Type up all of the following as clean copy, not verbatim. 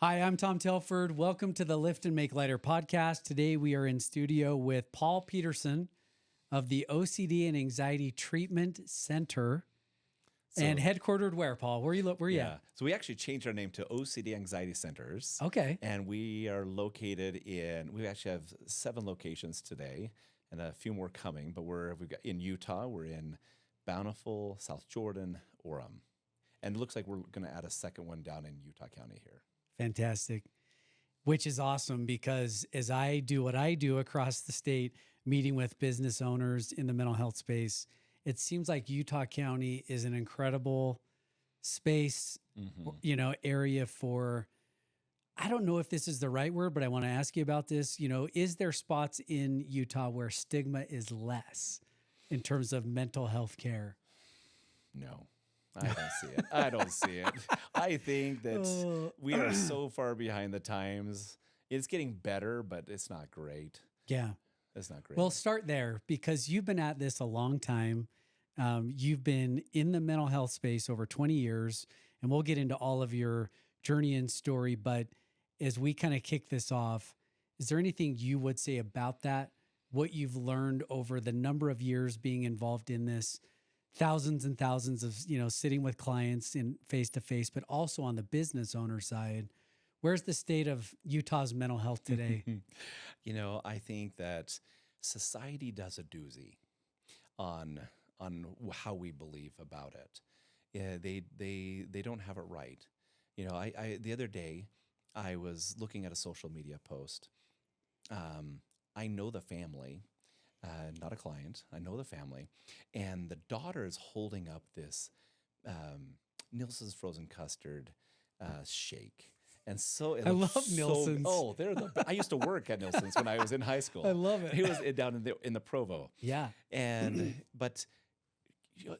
Hi, I'm Tom Telford. Welcome to the Lift and Make Lighter podcast. Today we are in studio with Paul Peterson of the OCD and Anxiety Treatment Center. And headquartered where, Paul? Where you at? So we actually changed our name to OCD Anxiety Centers. Okay. And we are located we actually have 7 locations today and a few more coming, but we've got in Utah, we're in Bountiful, South Jordan, Orem. And it looks like we're going to add a second one down in Utah County here. Fantastic. Which is awesome because as I do what I do across the state, meeting with business owners in the mental health space, it seems like Utah County is an incredible space, area for, I don't know if this is the right word, but I want to ask you about this. Is there spots in Utah where stigma is less in terms of mental health care? No, I don't see it. I don't see it. I think that we are so far behind the times. It's getting better, but it's not great. Yeah. It's not great. Well, start there because you've been at this a long time. You've been in the mental health space over 20 years, and we'll get into all of your journey and story. But as we kind of kick this off, is there anything you would say about that? What you've learned over the number of years being involved in this, thousands and thousands of, sitting with clients in face to face, but also on the business owner side. Where's the state of Utah's mental health today? I think that society does a doozy on how we believe about it. Yeah, they don't have it right. I the other day I was looking at a social media post. I know the family, not a client. I know the family, and the daughter is holding up this Nilsson's frozen custard shake. And so I love Nilsson's. I used to work at Nilsson's when I was in high school. I love it. He was down in the Provo. Yeah. But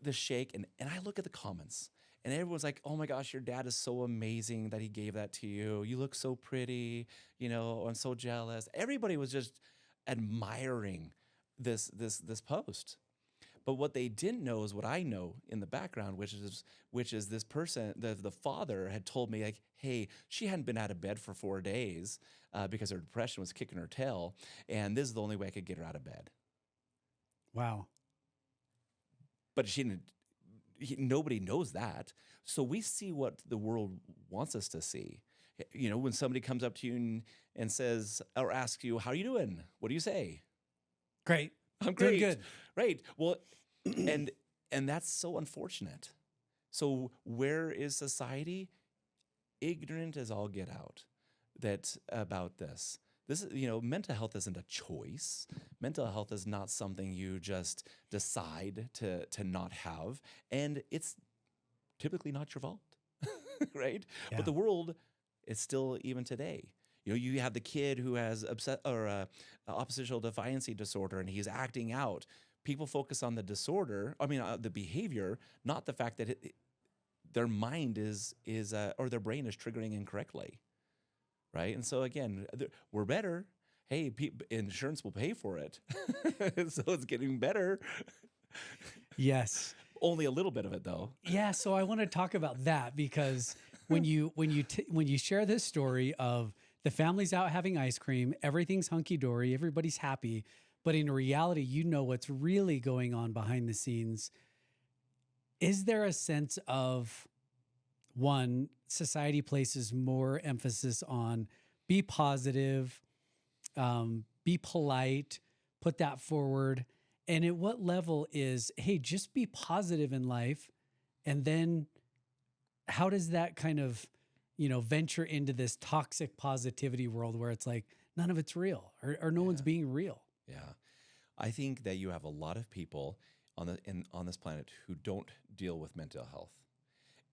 the shake, and I look at the comments, and everyone's like, "Oh my gosh, your dad is so amazing that he gave that to you. You look so pretty. I'm so jealous." Everybody was just admiring this post. But what they didn't know is what I know in the background, which is this person, the father had told me, like, hey, she hadn't been out of bed for 4 days because her depression was kicking her tail, and this is the only way I could get her out of bed. Wow. But nobody knows that. So we see what the world wants us to see. When somebody comes up to you and says, or asks you, how are you doing? What do you say? Great. I'm great. Good. Right. Well, and that's so unfortunate. So where is society? Ignorant as all get out about this. This is, mental health isn't a choice. Mental health is not something you just decide to not have, and it's typically not your fault, right? Yeah. But the world is still, even today. You have the kid who has oppositional defiance disorder, and he's acting out. People focus on the disorder. The behavior, not the fact that their mind or their brain is triggering incorrectly, right? And so again, we're better. Hey, insurance will pay for it, so it's getting better. Yes. Only a little bit of it, though. Yeah. So I want to talk about that because when you share this story of the family's out having ice cream, everything's hunky-dory, everybody's happy, but in reality, what's really going on behind the scenes. Is there a sense of, one, society places more emphasis on be positive, be polite, put that forward, and at what level is, hey, just be positive in life, and then how does that kind of venture into this toxic positivity world where it's like none of it's real or no one's being real? Yeah. I think that you have a lot of people on this planet who don't deal with mental health,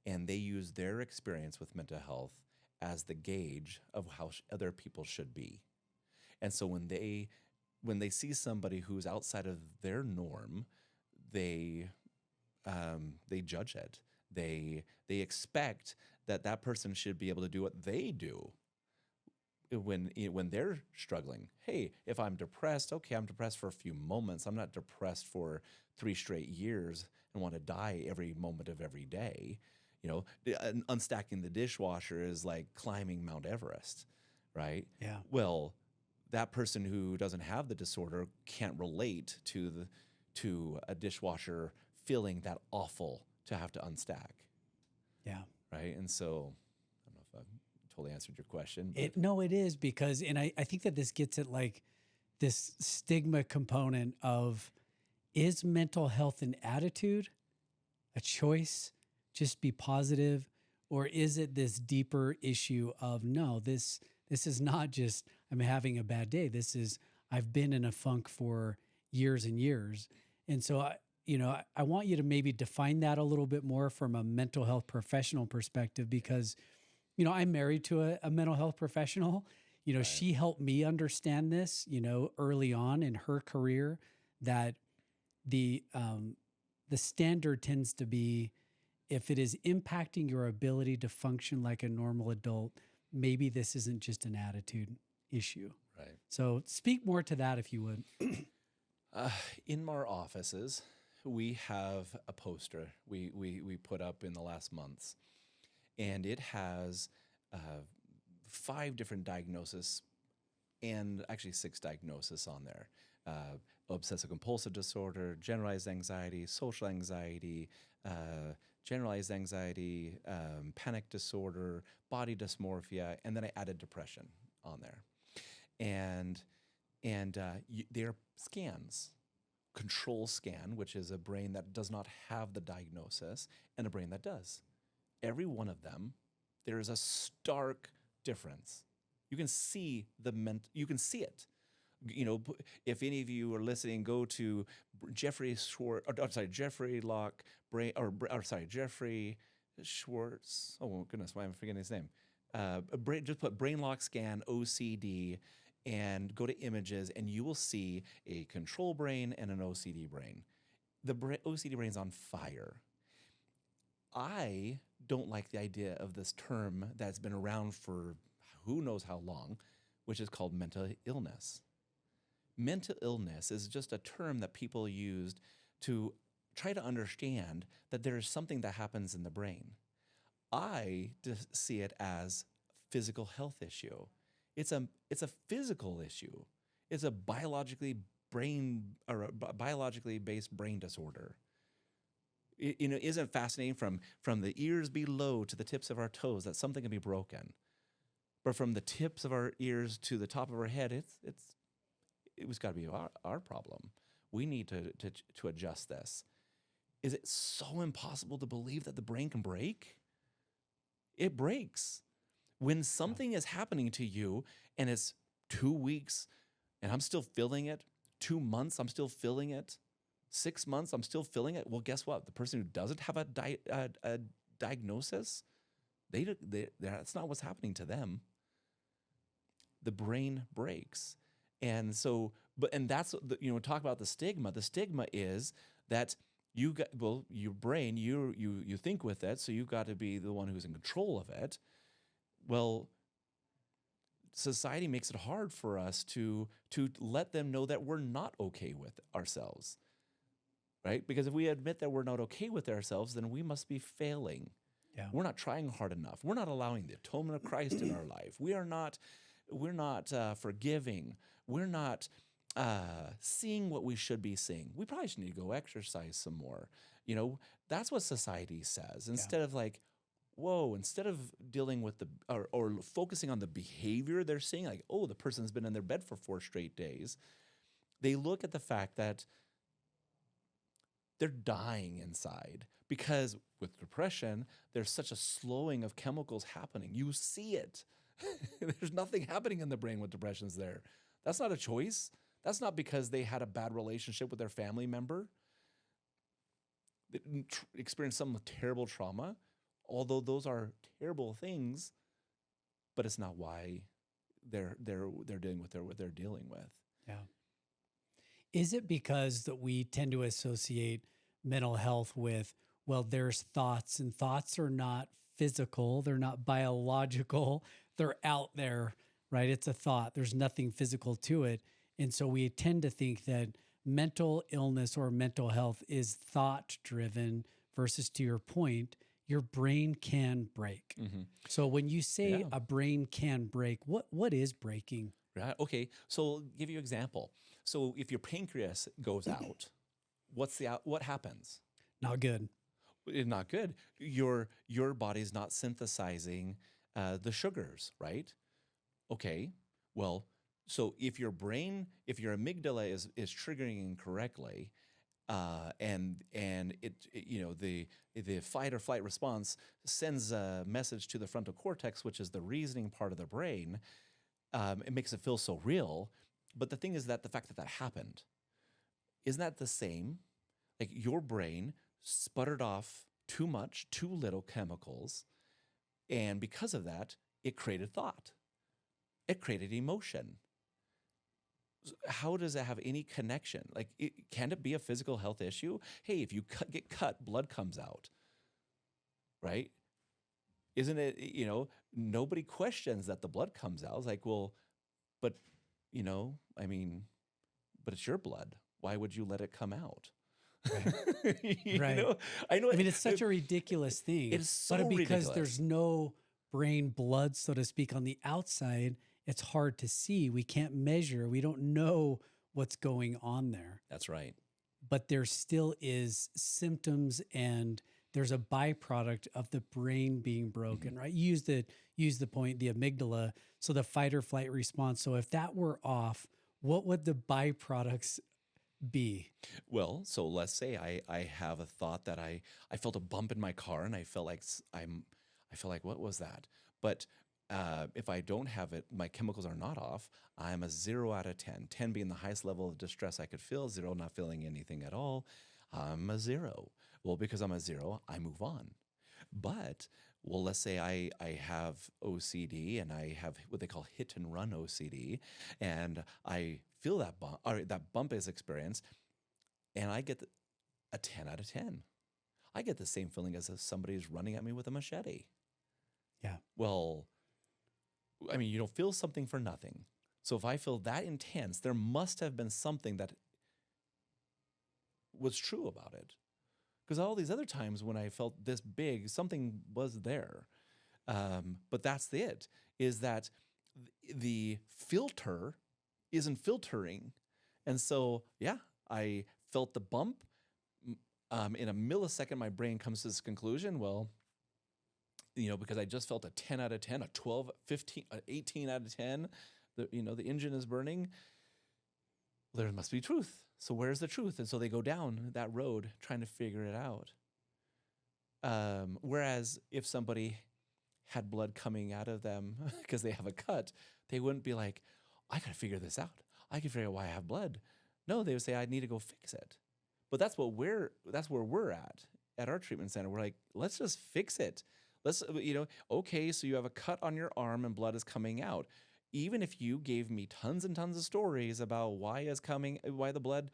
and they use their experience with mental health as the gauge of how other people should be. And so when they see somebody who's outside of their norm, they judge it. They expect that person should be able to do what they do when they're struggling. Hey, if I'm depressed, okay, I'm depressed for a few moments. I'm not depressed for 3 straight years and want to die every moment of every day. Unstacking the dishwasher is like climbing Mount Everest, right? Yeah. Well, that person who doesn't have the disorder can't relate to a dishwasher feeling that awful to have to unstack, Yeah. right? And so I don't know if I totally answered your question, but No, it is because, and I think that this gets at like this stigma component of, is mental health an attitude, a choice, just be positive, or is it this deeper issue of, no, this is not just I'm having a bad day. This is I've been in a funk for years and years. And so I want you to maybe define that a little bit more from a mental health professional perspective, because I'm married to a mental health professional. Right. She helped me understand this, early on in her career, that the standard tends to be, if it is impacting your ability to function like a normal adult, maybe this isn't just an attitude issue. Right. So speak more to that if you would. In our offices, we have a poster we put up in the last months, and it has 5 different diagnoses, and actually 6 diagnoses on there. Obsessive compulsive disorder, generalized anxiety, social anxiety, generalized anxiety, panic disorder, body dysmorphia, and then I added depression on there. And they're scans. Control scan, which is a brain that does not have the diagnosis, and a brain that does. Every one of them, there is a stark difference. You can see you can see it. If any of you are listening, go to Jeffrey Schwartz. Oh goodness, why am I forgetting his name? Just put brain lock scan OCD and go to images, and you will see a control brain and an OCD brain. The OCD brain's on fire. I don't like the idea of this term that's been around for who knows how long, which is called mental illness. Mental illness is just a term that people used to try to understand that there is something that happens in the brain. I see it as a physical health issue. It's a physical issue. It's a biologically based brain disorder. Isn't it fascinating from the ears below to the tips of our toes that something can be broken, but from the tips of our ears to the top of our head, it was got to be our problem. We need to adjust this. Is it so impossible to believe that the brain can break? It breaks. When something is happening to you and it's 2 weeks and I'm still feeling it, 2 months, I'm still feeling it, 6 months, I'm still feeling it. Well, guess what? The person who doesn't have a diagnosis, that's not what's happening to them. The brain breaks. And so, that's, talk about the stigma. The stigma is that your brain, you think with it, so you've got to be the one who's in control of it. Well, society makes it hard for us to let them know that we're not okay with ourselves, right? Because if we admit that we're not okay with ourselves, then we must be failing. Yeah. We're not trying hard enough. We're not allowing the atonement of Christ in our life. We're not forgiving. We're not seeing what we should be seeing. We probably should need to go exercise some more. That's what society says. Instead of like, whoa, instead of dealing with or focusing on the behavior they're seeing, like, oh, the person's been in their bed for 4 straight days, they look at the fact that they're dying inside, because with depression, there's such a slowing of chemicals happening. You see it. There's nothing happening in the brain when depression's there. That's not a choice. That's not because they had a bad relationship with their family member. They experienced some terrible trauma, although those are terrible things, but it's not why they're dealing with what they're dealing with. Yeah. Is it because that we tend to associate mental health with, well, there's thoughts, and thoughts are not physical, they're not biological, they're out there, right? It's a thought. There's nothing physical to it. And so we tend to think that mental illness or mental health is thought driven versus, to your point, your brain can break. Mm-hmm. So when you say Yeah. a brain can break, what is breaking? Right. Okay. So I'll give you an example. So if your pancreas goes out, what happens? Not good. Not good. Your body's not synthesizing the sugars, right? Okay. Well, so if your amygdala is triggering incorrectly, and the fight or flight response sends a message to the frontal cortex, which is the reasoning part of the brain. It makes it feel so real. But the thing is that the fact that happened, isn't that the same? Like your brain sputtered off too much, too little chemicals, and because of that, it created thought. It created emotion. How does that have any connection? Like, can it be a physical health issue? Hey, if you get cut, blood comes out, right? Isn't it, nobody questions that the blood comes out. It's like, well, but, I mean, but it's your blood. Why would you let it come out? Right. You Right. know, I know. I mean, it's such a ridiculous thing. It's so but because ridiculous. there's no brain blood, so to speak, on the outside, it's hard to see. We can't measure. We don't know what's going on there. That's right. But there still is symptoms, and there's a byproduct of the brain being broken, right? You use the point, the amygdala, so the fight or flight response. So if that were off, what would the byproducts be? Well, so let's say I have a thought that I felt a bump in my car and I felt like I feel like, what was that? But if I don't have it, my chemicals are not off. I'm a 0 out of 10. 10 being the highest level of distress I could feel. 0 not feeling anything at all. I'm a 0. Well, because I'm a 0, I move on. But well, let's say I have OCD and I have what they call hit and run OCD, and I feel that bump, or that bump is experienced, and I get a 10 out of 10. I get the same feeling as if somebody's running at me with a machete. Yeah. Well, I mean, you don't feel something for nothing. So if I feel that intense, there must have been something that was true about it. Because all these other times when I felt this big, something was there. But that's it, is that the filter isn't filtering. And so, yeah, I felt the bump. In a millisecond, my brain comes to this conclusion, well, because I just felt a 10 out of 10, a 12, 15, 18 out of 10, the engine is burning. There must be truth. So where's the truth? And so they go down that road trying to figure it out. Whereas if somebody had blood coming out of them because they have a cut, they wouldn't be like, I got to figure this out. I can figure out why I have blood. No, they would say, I need to go fix it. But that's where we're at our treatment center. We're like, let's just fix it. Let's, okay, so you have a cut on your arm and blood is coming out. Even if you gave me tons and tons of stories about why the blood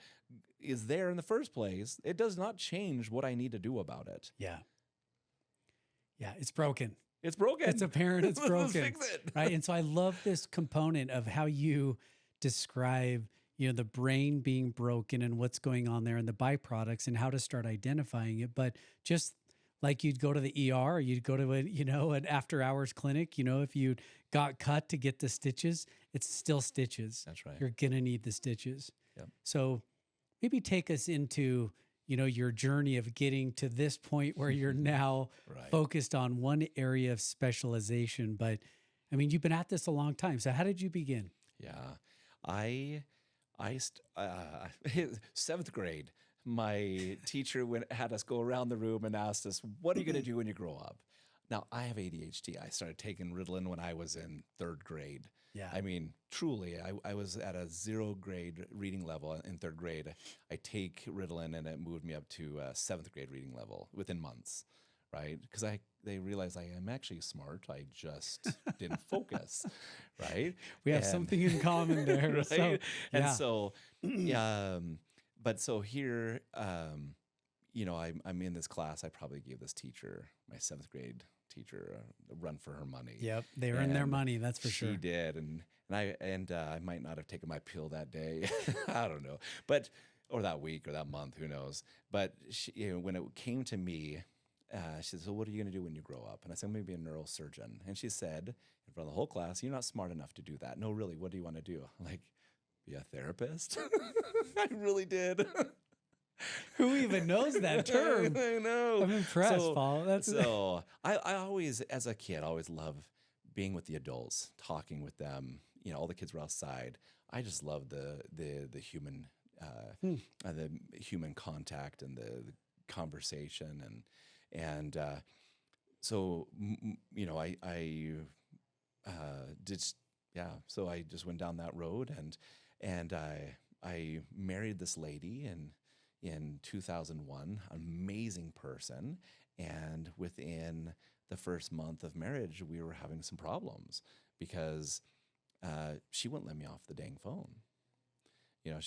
is there in the first place, it does not change what I need to do about it. Yeah. Yeah, it's broken. It's broken. It's apparent it's broken. Let's fix it. Right. And so I love this component of how you describe, the brain being broken and what's going on there and the byproducts and how to start identifying it. But just like you'd go to the ER, or you'd go to an after hours clinic, if you got cut to get the stitches, it's still stitches. That's right. You're going to need the stitches. Yep. So maybe take us into, your journey of getting to this point where you're now Right. focused on one area of specialization. But I mean, you've been at this a long time. So how did you begin? Yeah. Seventh grade, my teacher had us go around the room and asked us, what are you going to do when you grow up? Now, I have ADHD. I started taking Ritalin when I was in third grade. Yeah. I mean, truly, I was at a 0 grade reading level in third grade. I take Ritalin and it moved me up to a 7th grade reading level within months, right? Because they realized I am actually smart. I just didn't focus, right? We have something in common there. Right? So, And yeah. so, but so here, I'm in this class. I probably gave this teacher, my 7th grade teacher, a run for her money. Yep. They earned their And money. That's for sure. She did. And I might not have taken my pill that day. I don't know. But, or that week or that month, who knows? But she, when it came to me, she said, so what are you going to do when you grow up? And I said, I'm going to be a neurosurgeon. And she said, in front of the whole class, you're not smart enough to do that. No, really, what do you want to do? I'm like, be a therapist? I really did. Who even knows that term? I know. I'm impressed, Paul. I always, as a kid, always loved being with the adults, talking with them. You know, all the kids were outside. I just loved the human the human contact and the conversation and so you know I did so I just went down that road and I married this lady in 2001, amazing person, and within the first month of marriage we were having some problems because she wouldn't let me off the dang phone. You know,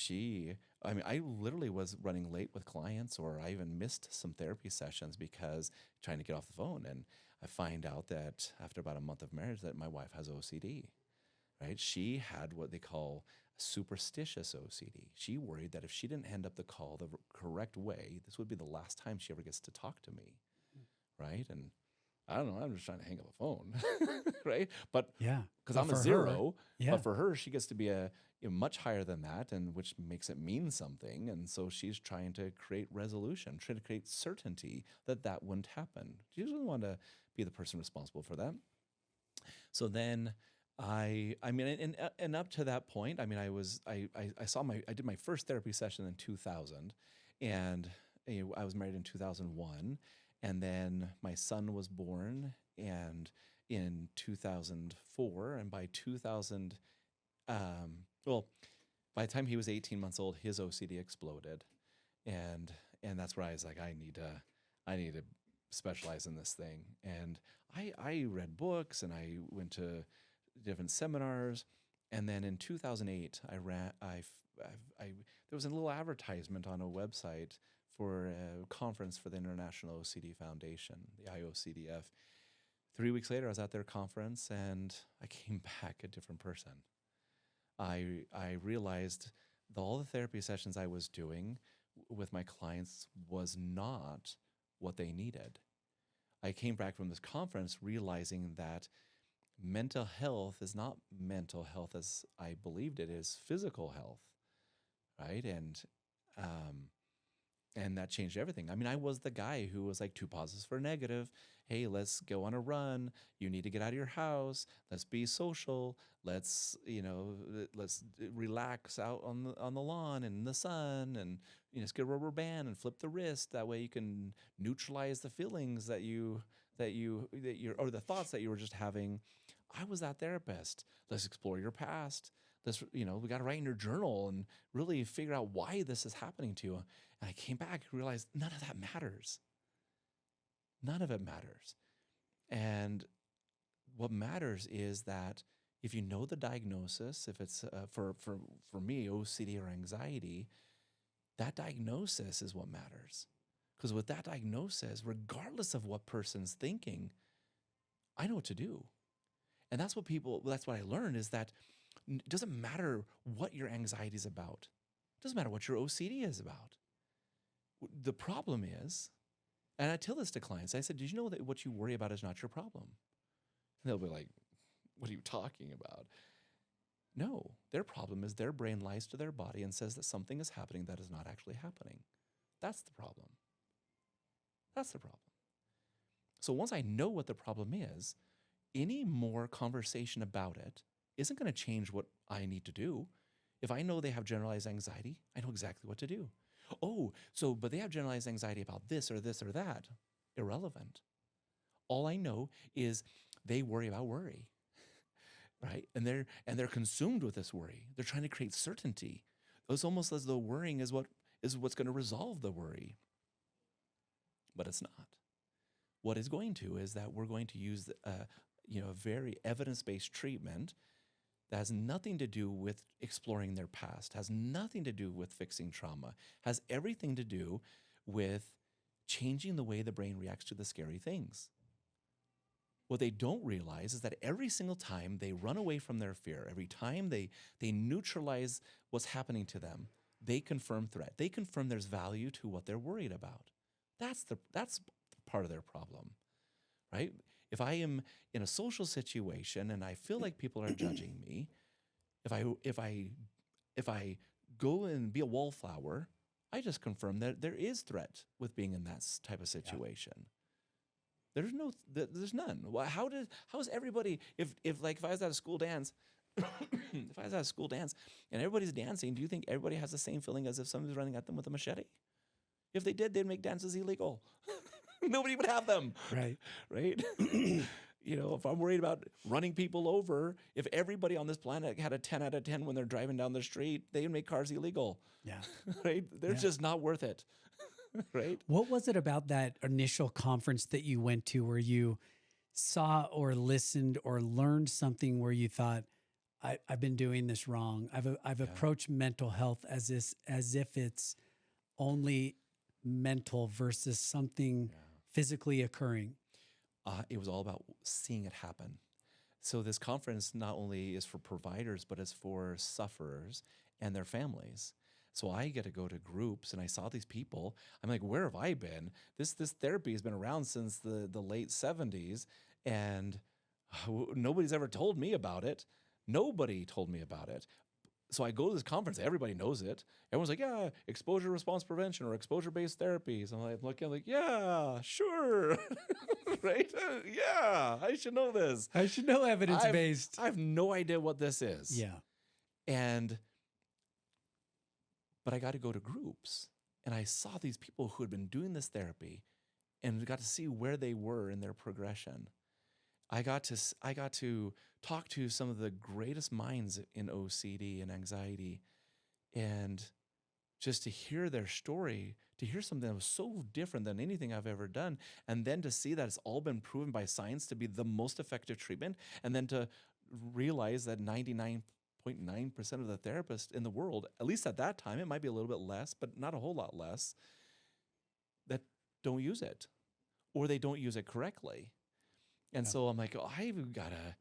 I literally was running late with clients, or I even missed some therapy sessions because trying to get off the phone. And I find out that after about a month of marriage that my wife has OCD, right? She had what they call superstitious OCD. She worried that if she didn't end up the call the correct way, this would be the last time she ever gets to talk to me, right? And I don't know, I'm just trying to hang up the phone, right? But because I'm a zero, but for her, she gets to be much higher than that, and which makes it mean something. And so she's trying to create resolution, trying to create certainty that that wouldn't happen. She doesn't want to be the person responsible for that. So then I mean, and up to that point, I mean, I did my first therapy session in 2000, and I was married in 2001. And then my son was born, and in 2004, and by 2000, by the time he was 18 months old, his OCD exploded, and that's where I was like, I need to specialize in this thing. And I read books and I went to different seminars, and then in 2008, there was a little advertisement on a website for a conference for the International OCD Foundation, the IOCDF. 3 weeks later, I was at their conference, and I came back a different person. I realized all the therapy sessions I was doing with my clients was not what they needed. I came back from this conference realizing that mental health is not mental health as I believed it is physical health, right? And that changed everything. I mean, I was the guy who was like 2 positives for negative. Hey, let's go on a run. You need to get out of your house. Let's be social. Let's relax out on the lawn and in the sun, and let's get a rubber band and flip the wrist. That way you can neutralize the feelings that you're or the thoughts that you were just having. I was that therapist. Let's explore your past. We got to write in your journal and really figure out why this is happening to you. And I came back and realized none of that matters. None of it matters. And what matters is that if you know the diagnosis, if it's for me, OCD or anxiety, that diagnosis is what matters. Because with that diagnosis, regardless of what person's thinking, I know what to do. And that's what I learned is that it doesn't matter what your anxiety is about. It doesn't matter what your OCD is about. The problem is, and I tell this to clients, I said, did you know that what you worry about is not your problem? And they'll be like, what are you talking about? No, their problem is their brain lies to their body and says that something is happening that is not actually happening. That's the problem. That's the problem. So once I know what the problem is, any more conversation about it isn't going to change what I need to do. If I know they have generalized anxiety, I know exactly what to do. But they have generalized anxiety about this or that. Irrelevant. All I know is they worry about worry, right? And they're consumed with this worry. They're trying to create certainty. It's almost as though worrying is what's going to resolve the worry. But it's not. What is going to is that we're going to use a very evidence-based treatment that has nothing to do with exploring their past, has nothing to do with fixing trauma, has everything to do with changing the way the brain reacts to the scary things. What they don't realize is that every single time they run away from their fear, every time they neutralize what's happening to them, they confirm threat. They confirm there's value to what they're worried about. That's the part of their problem, right? If I am in a social situation and I feel like people are judging me, if I go and be a wallflower, I just confirm that there is threat with being in that type of situation. There's none. How is everybody, if I was at a school dance, if I was at a school dance and everybody's dancing, do you think everybody has the same feeling as if somebody's running at them with a machete? If they did, they'd make dances illegal. Nobody would have them. Right. Right? If I'm worried about running people over, if everybody on this planet had a 10 out of 10 when they're driving down the street, they would make cars illegal. Yeah. Right? They're just not worth it. Right? What was it about that initial conference that you went to where you saw or listened or learned something where you thought, I've been doing this wrong. I've approached mental health as if it's only mental versus something physically occurring? It was all about seeing it happen. So this conference not only is for providers, but it's for sufferers and their families. So I get to go to groups, and I saw these people. I'm like, where have I been? This therapy has been around since the late 70s, and nobody's ever told me about it. Nobody told me about it. So I go to this conference. Everybody knows it. Everyone's like, yeah, exposure response prevention or exposure-based therapies. I'm like, yeah, sure. Right? Yeah, I should know this. I should know evidence-based. I have no idea what this is. Yeah. But I got to go to groups, and I saw these people who had been doing this therapy and got to see where they were in their progression. I got to talk to some of the greatest minds in OCD and anxiety, and just to hear their story, to hear something that was so different than anything I've ever done, and then to see that it's all been proven by science to be the most effective treatment, and then to realize that 99.9% of the therapists in the world, at least at that time, it might be a little bit less, but not a whole lot less, that don't use it, or they don't use it correctly. And so I'm like, I gotta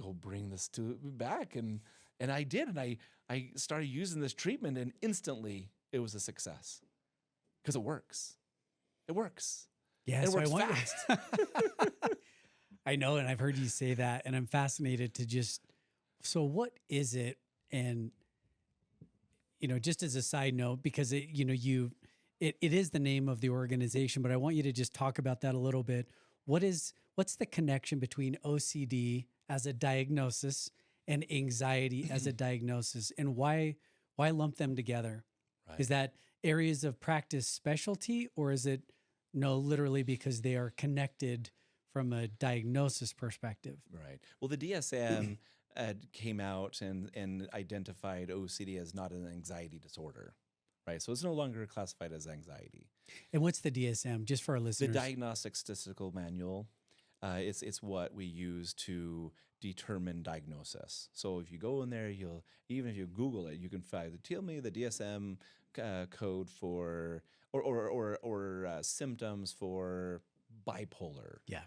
go bring this back. And I did. And I started using this treatment, and instantly it was a success because it works. It works. Yeah, it so works fast. I know, and I've heard you say that, and I'm fascinated to so what is it? And, just as a side note, because it is the name of the organization, but I want you to just talk about that a little bit. What's the connection between OCD as a diagnosis and anxiety as a diagnosis, and why lump them together? Right. Is that areas of practice specialty, or is it literally because they are connected from a diagnosis perspective? Right. Well, the DSM came out and identified OCD as not an anxiety disorder. Right. So it's no longer classified as anxiety. And what's the DSM, just for our listeners? The Diagnostic Statistical Manual. It's what we use to determine diagnosis. So if you go in there, even if you Google it, you can tell me the DSM code for or symptoms for bipolar. Yeah.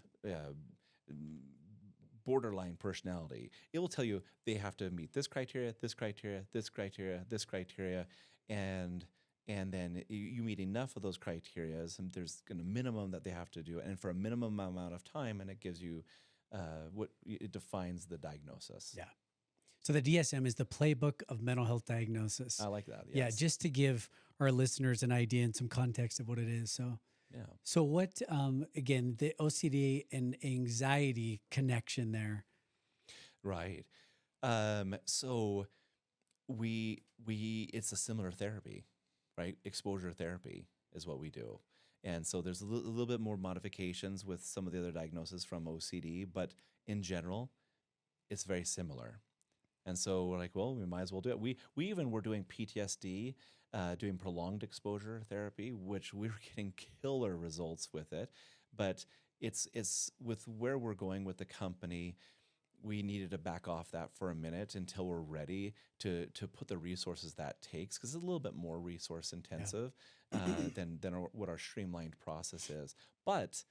Borderline personality. It will tell you they have to meet this criteria, this criteria, this criteria, this criteria, and then you meet enough of those criteria, and there's a minimum that they have to do, and for a minimum amount of time, and it gives you it defines the diagnosis. Yeah. So the DSM is the Playbook of Mental Health Diagnosis. I like that. Yes. Yeah, just to give our listeners an idea and some context of what it is. So. Yeah. So what, again, the OCD and anxiety connection there? Right. So it's a similar therapy, right? Exposure therapy is what we do. And so there's a little bit more modifications with some of the other diagnoses from OCD, but in general, it's very similar. And so we're like, well, we might as well do it. We even were doing PTSD, doing prolonged exposure therapy, which we were getting killer results with it. But it's with where we're going with the company, we needed to back off that for a minute until we're ready to put the resources that takes, because it's a little bit more resource intensive than what our streamlined process is. But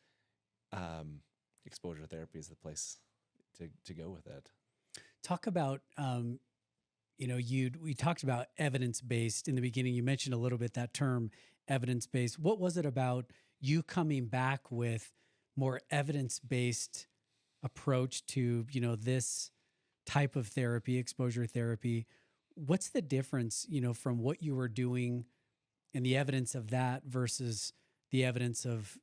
exposure therapy is the place to go with it. Talk about, we talked about evidence-based in the beginning. You mentioned a little bit that term evidence-based. What was it about, you coming back with more evidence-based approach to, this type of therapy, exposure therapy. What's the difference, from what you were doing and the evidence of that versus the evidence of,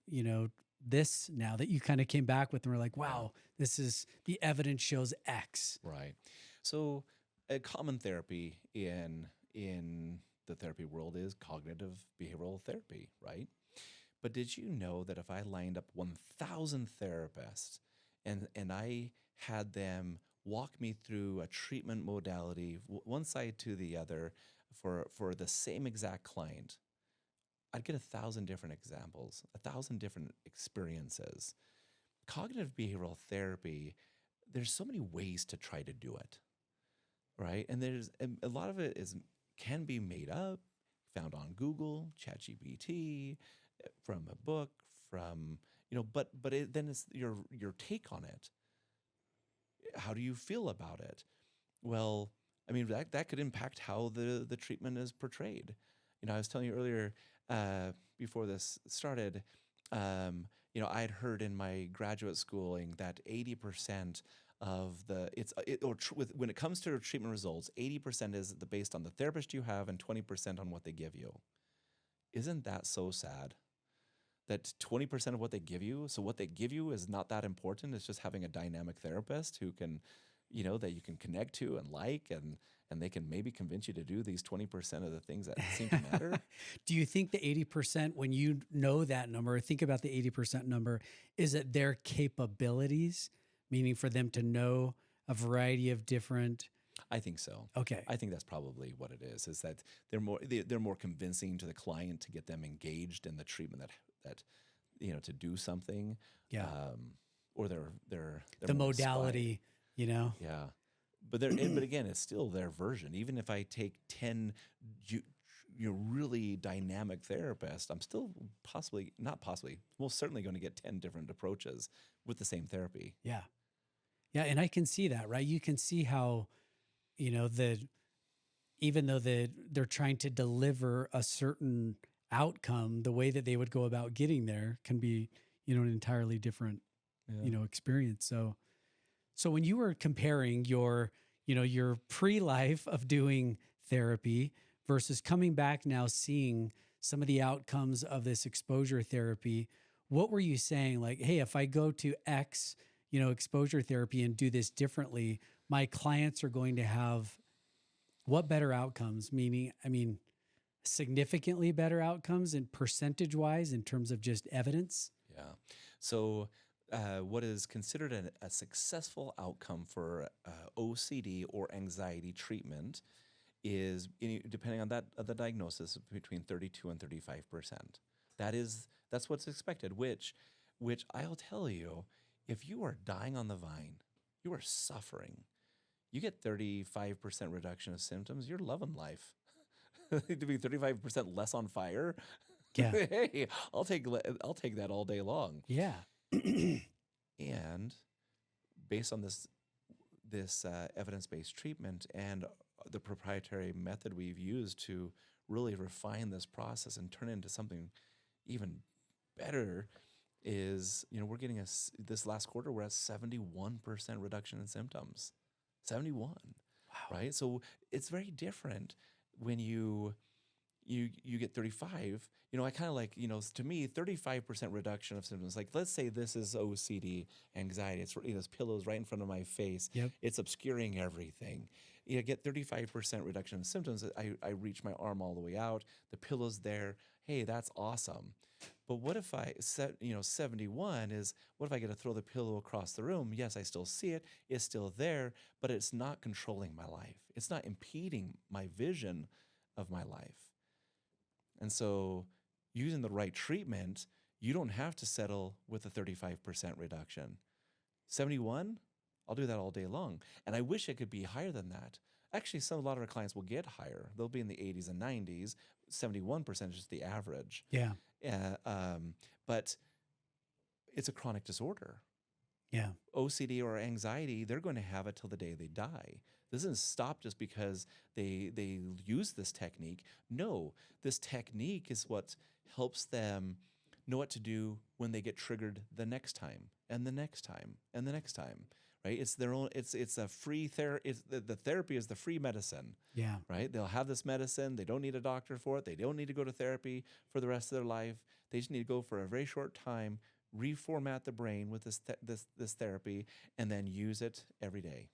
this now that you kind of came back with and were like, wow, this is the evidence shows X. Right. So a common therapy in the therapy world is cognitive behavioral therapy, right? But did you know that if I lined up 1,000 therapists and I had them walk me through a treatment modality, one side to the other, for the same exact client, I'd get 1,000 different examples, 1,000 different experiences. Cognitive behavioral therapy, there's so many ways to try to do it, right? And there's a lot of it can be made up, found on Google, ChatGPT, from a book, from then it's your take on it. How do you feel about it? Well, I mean that could impact how the treatment is portrayed. I was telling you earlier before this started. I had heard in my graduate schooling that 80% of when it comes to treatment results, 80% is based on the therapist you have and 20% on what they give you. Isn't that so sad? That 20% of what they give you, so what they give you is not that important. It's just having a dynamic therapist who can, that you can connect to and and they can maybe convince you to do these 20% of the things that seem to matter. Do you think the 80%, when you know that number, think about the 80% number, is it their capabilities, meaning for them to know a variety of different? I think so. Okay. I think that's probably what it is that they're more convincing to the client to get them engaged in the treatment that to do something. Yeah. Or they're the modality, Yeah. But again, it's still their version. Even if I take 10 really dynamic therapists, I'm still most certainly going to get 10 different approaches with the same therapy. Yeah. Yeah. And I can see that, right? You can see how, even though they're trying to deliver a certain outcome, the way that they would go about getting there can be, an entirely different, experience. So when you were comparing your pre-life of doing therapy versus coming back now, seeing some of the outcomes of this exposure therapy, what were you saying? Like, hey, if I go to X, exposure therapy and do this differently, my clients are going to have what better outcomes? Meaning, significantly better outcomes and percentage wise in terms of just evidence? Yeah. So what is considered a successful outcome for OCD or anxiety treatment is, depending on the diagnosis, between 32 and 35%. That's what's expected, which I'll tell you, if you are dying on the vine, you are suffering, you get 35% reduction of symptoms, you're loving life. To be 35% less on fire, Yeah. Hey, I'll take that all day long. Yeah. And based on this evidence-based treatment and the proprietary method we've used to really refine this process and turn it into something even better, is we're getting this last quarter we're at 71% reduction in symptoms. 71. Wow. Right? So it's very different when you get 35. I kind of like, to me, 35% reduction of symptoms. Like, let's say this is OCD, anxiety. It's this pillow's right in front of my face. Yep. It's obscuring everything. Get 35% reduction in symptoms. I reach my arm all the way out. The pillow's there. Hey, that's awesome. But what if 71 is, what if I get to throw the pillow across the room? Yes, I still see it. It's still there, but it's not controlling my life. It's not impeding my vision of my life. And so using the right treatment, you don't have to settle with a 35% reduction. 71, I'll do that all day long. And I wish it could be higher than that. Actually, a lot of our clients will get higher. They'll be in the 80s and 90s. 71% is just the average. Yeah. But it's a chronic disorder. Yeah. OCD or anxiety, they're going to have it till the day they die. This doesn't stop just because they use this technique. No, this technique is what helps them know what to do when they get triggered the next time and the next time and the next time, right? It's their own, it's a free therapy. The therapy is the free medicine, Yeah. right? They'll have this medicine. They don't need a doctor for it. They don't need to go to therapy for the rest of their life. They just need to go for a very short time, reformat the brain with this therapy, and then use it every day.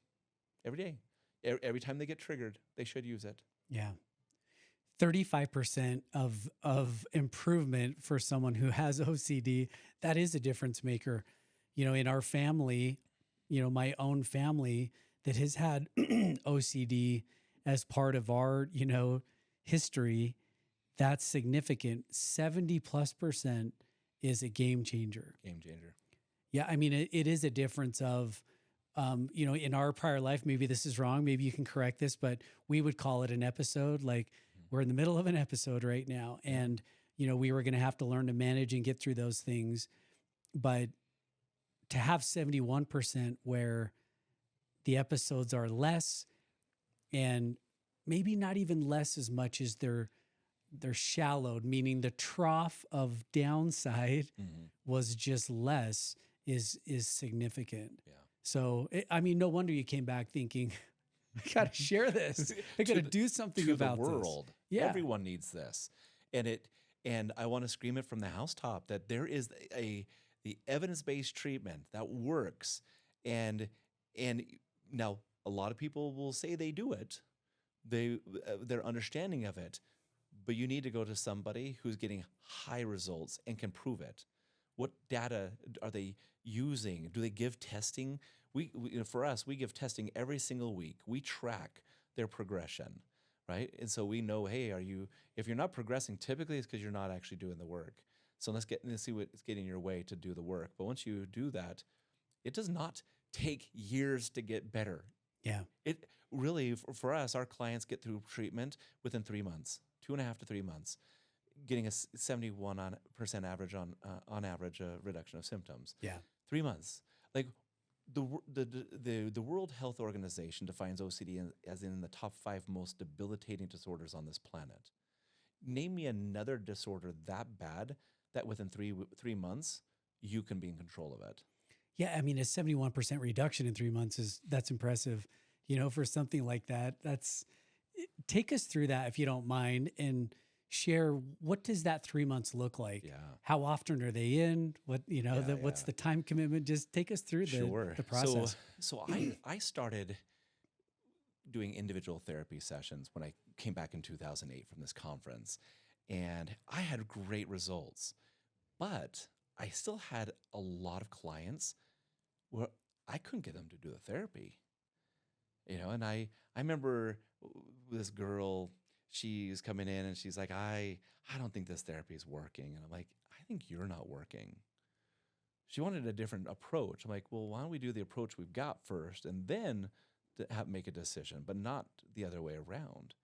Every day. Every time they get triggered, they should use it. Yeah. 35% of improvement for someone who has OCD, that is a difference maker. In our family, my own family that has had OCD as part of our, history, that's significant. 70+% is a game changer. Game changer. Yeah. I mean, it is a difference of, in our prior life, maybe this is wrong. Maybe you can correct this, but we would call it an episode. Like we're in the middle of an episode right now. And, we were going to have to learn to manage and get through those things. But to have 71% where the episodes are less and maybe not even less as much as they're shallowed, meaning the trough of downside was just less is significant. Yeah. So, no wonder you came back thinking, I got to share this. I got to do something about the world. this. Yeah. Everyone needs this. And I want to scream it from the housetop that there is the evidence-based treatment that works. And now a lot of people will say they do it. Their understanding of it, but you need to go to somebody who's getting high results and can prove it. What data are they using? Do they give testing? For us, we give testing every single week. We track their progression, right? And so we know, hey, if you're not progressing, typically it's because you're not actually doing the work. So let's see what's getting in your way to do the work. But once you do that, it does not take years to get better. Yeah. It really, for us, our clients get through treatment within 3 months, 2.5 to 3 months, getting a 71% average on average reduction of symptoms. Yeah. 3 months. Like the World Health Organization defines OCD as in the top 5 most debilitating disorders on this planet. Name me another disorder that bad that within 3 months you can be in control of it. Yeah, I mean, a 71% reduction in 3 months that's impressive. For something like that, take us through that if you don't mind, and share what does that 3 months look like? Yeah. How often are they in? What's the time commitment? Just take us through the process. So I started doing individual therapy sessions when I came back in 2008 from this conference, and I had great results, but I still had a lot of clients where I couldn't get them to do the therapy. And I remember this girl, she's coming in and she's like, I don't think this therapy is working. And I'm like, I think you're not working. She wanted a different approach. I'm like, well, why don't we do the approach we've got first and then make a decision, but not the other way around.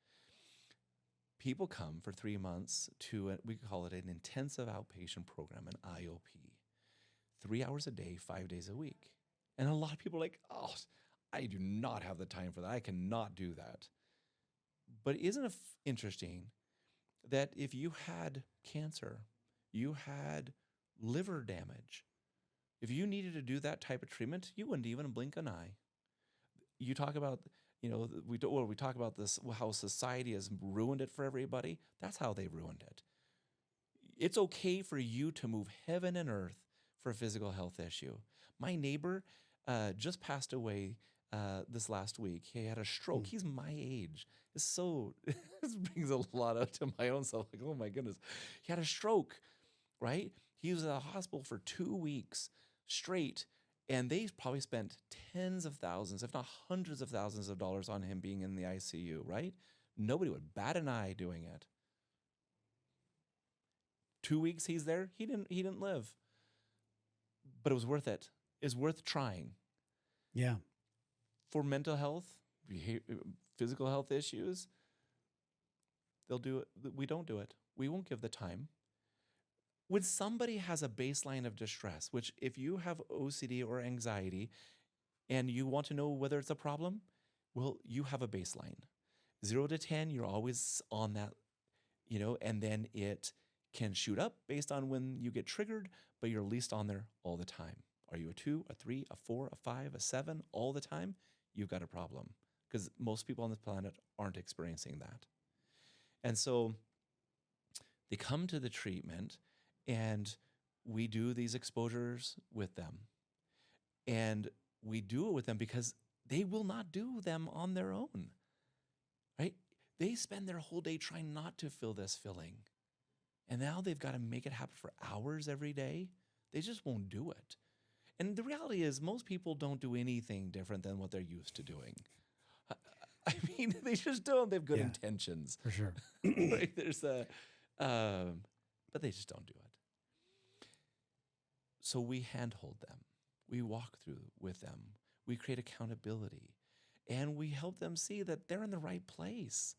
People come for 3 months to, we call it an intensive outpatient program, an IOP. 3 hours a day, 5 days a week. And a lot of people are like, oh, I do not have the time for that. I cannot do that. But isn't it interesting that if you had cancer, you had liver damage, if you needed to do that type of treatment, you wouldn't even blink an eye. You talk about, we talk about this, how society has ruined it for everybody. That's how they ruined it. It's okay for you to move heaven and earth for a physical health issue. My neighbor just passed away this last week. He had a stroke. He's my age. It's so, this brings a lot out to my own self. Like, oh my goodness. He had a stroke, right? He was in the hospital for 2 weeks straight. And they probably spent tens of thousands, if not hundreds of thousands of dollars on him being in the ICU, right? Nobody would bat an eye doing it. 2 weeks he's there, he didn't live. But it was worth it. It's worth trying. Yeah. For mental health, physical health issues, they'll do it. We don't do it. We won't give the time. When somebody has a baseline of distress, which if you have OCD or anxiety and you want to know whether it's a problem, well, you have a baseline. 0 to 10, you're always on that, and then it can shoot up based on when you get triggered, but you're at least on there all the time. Are you a 2, a 3, a 4, a 5, a 7 all the time? You've got a problem, because most people on this planet aren't experiencing that. And so they come to the treatment, and we do these exposures with them. And we do it with them because they will not do them on their own, right? They spend their whole day trying not to feel this feeling. And now they've got to make it happen for hours every day. They just won't do it. And the reality is most people don't do anything different than what they're used to doing. I mean, they just don't. They have good intentions. For sure. Right? But they just don't do it. So we handhold them. We walk through with them. We create accountability. And we help them see that they're in the right place.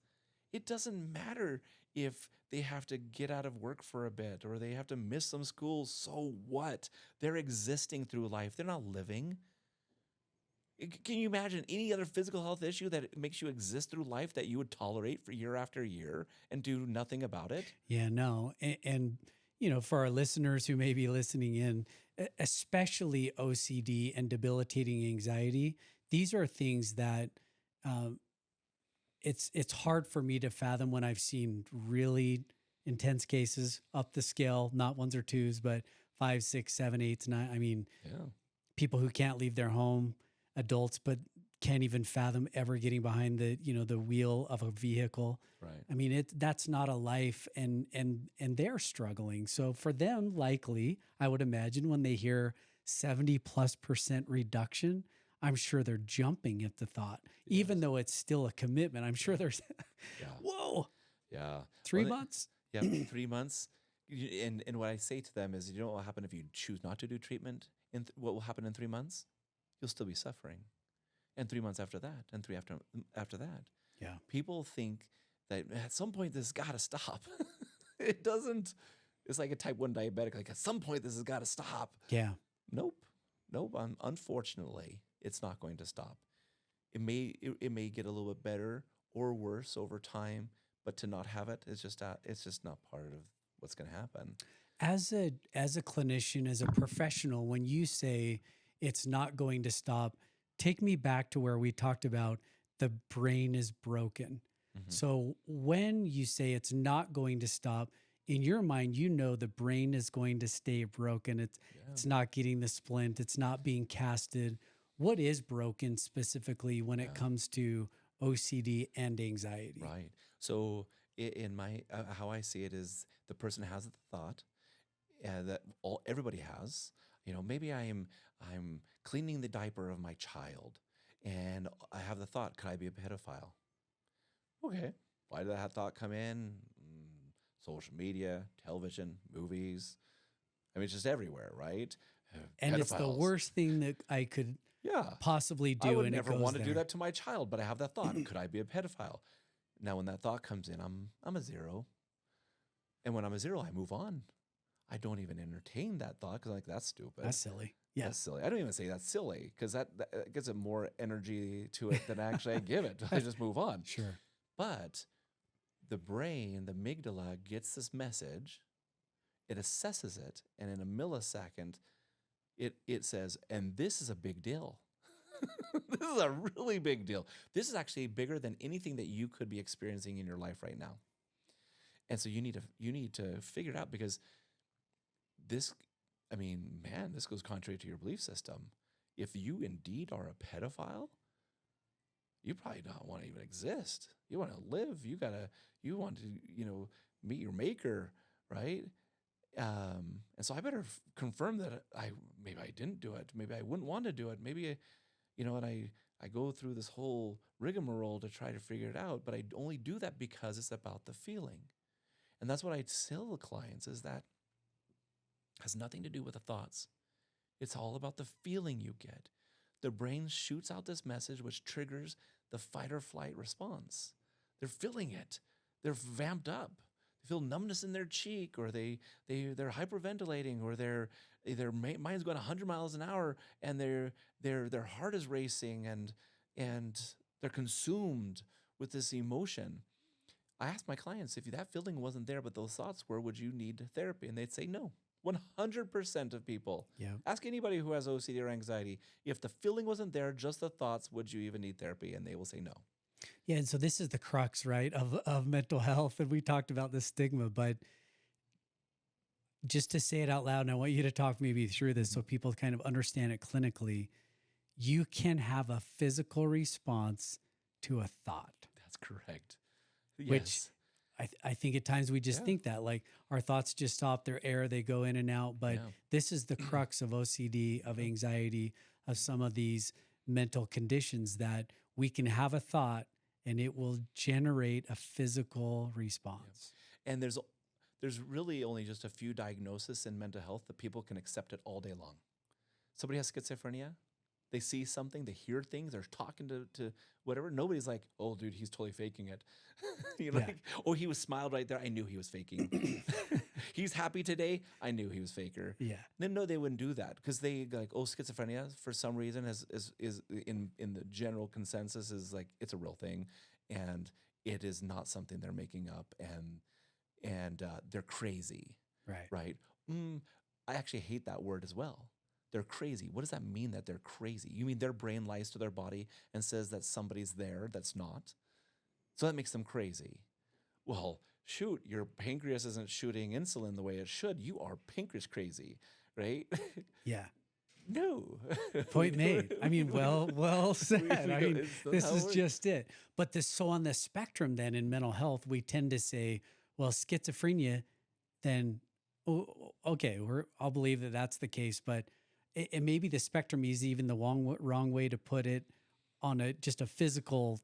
It doesn't matter if they have to get out of work for a bit or they have to miss some school. So what? They're existing through life. They're not living. Can you imagine any other physical health issue that makes you exist through life that you would tolerate for year after year and do nothing about it? Yeah, no. And for our listeners who may be listening in, especially OCD and debilitating anxiety, these are things that it's hard for me to fathom when I've seen really intense cases up the scale, not ones or twos, but 5, 6, 7, 8, 9. I mean, people who can't leave their home, adults, but can't even fathom ever getting behind the wheel of a vehicle. Right. I mean, that's not a life, and they're struggling. So for them, likely, I would imagine when they hear 70+% reduction, I'm sure they're jumping at the thought, even though it's still a commitment. I'm sure there's, whoa, 3 months. 3 months. And what I say to them is, you know what will happen if you choose not to do treatment? And what will happen in 3 months? You'll still be suffering. And 3 months after that, and 3 after that. Yeah. People think that at some point this has got to stop. It doesn't. It's like a type 1 diabetic. Like at some point this has got to stop. Yeah. Nope. Unfortunately, it's not going to stop. It may get a little bit better or worse over time, but to not have it is just not part of what's going to happen. As a clinician, as a professional, when you say it's not going to stop, take me back to where we talked about the brain is broken. Mm-hmm. So when you say it's not going to stop, in your mind, the brain is going to stay broken. It's not getting the splint. It's not being casted. What is broken specifically when it comes to OCD and anxiety? Right. So in my how I see it is the person has the thought that everybody has. Maybe I'm cleaning the diaper of my child, and I have the thought, could I be a pedophile? Okay. Why did that thought come in? Social media, television, movies. I mean, it's just everywhere, right? And Pedophiles. It's the worst thing that I could possibly do. I would and never it goes want to there. do that to my child, but I have that thought. Could I be a pedophile? Now, when that thought comes in, I'm a 0. And when I'm a 0, I move on. I don't even entertain that thought because I'm like, that's stupid. That's silly. Yeah. That's silly. I don't even say that's silly because that gives it more energy to it than actually I give it. I just move on. Sure. But the brain, the amygdala, gets this message, it assesses it, and in a millisecond, it says, and this is a big deal. This is a really big deal. This is actually bigger than anything that you could be experiencing in your life right now. And so you need to figure it out because this goes contrary to your belief system. If you indeed are a pedophile, you probably don't want to even exist. You want to live. You want to, meet your maker, right? And so I better confirm that maybe I didn't do it. Maybe I wouldn't want to do it. Maybe, and I go through this whole rigmarole to try to figure it out, but I only do that because it's about the feeling. And that's what I tell the clients is that has nothing to do with the thoughts. It's all about the feeling you get. The brain shoots out this message which triggers the fight or flight response. They're feeling it. They're vamped up. They feel numbness in their cheek, or they're hyperventilating, or their mind's going 100 miles an hour, and their heart is racing, and they're consumed with this emotion. I asked my clients, if that feeling wasn't there, but those thoughts were, would you need therapy? And they'd say no. 100% of people. Yeah. Ask anybody who has OCD or anxiety, if the feeling wasn't there, just the thoughts, would you even need therapy? And they will say no. Yeah. And so this is the crux, right, of mental health. And we talked about the stigma, but just to say it out loud, and I want you to talk maybe through this so people kind of understand it clinically. You can have a physical response to a thought. That's correct. Which Yes. I think at times we just Yeah. think that, like, our thoughts just stop their air, they go in and out. But Yeah. this is the crux of OCD, of anxiety, of some of these mental conditions, that we can have a thought and it will generate a physical response. And there's really only just a few diagnoses in mental health that people can accept it all day long. Somebody has schizophrenia, they see something, they hear things, they're talking to whatever. Nobody's like, oh, dude, he's totally faking it. Yeah. Like, oh, he was smiled right there. I knew he was faking. He's happy today. I knew he was faker. Yeah. Then no, they wouldn't do that because they like, oh, schizophrenia for some reason is in the general consensus is like it's a real thing, and it is not something they're making up, and they're crazy, Right. right? I actually hate that word as well. They're crazy. What does that mean that they're crazy? You mean their brain lies to their body and says that somebody's there that's not? So that makes them crazy. Well, shoot, your pancreas isn't shooting insulin the way it should. You are pancreas crazy, right? Yeah. No. Point made. I mean, well said. I mean, That's this how it is works. just it. But so on the spectrum then in mental health, we tend to say, well, schizophrenia, then, okay, I'll believe that that's the case. But it maybe the spectrum is even the wrong way to put it on just a physical,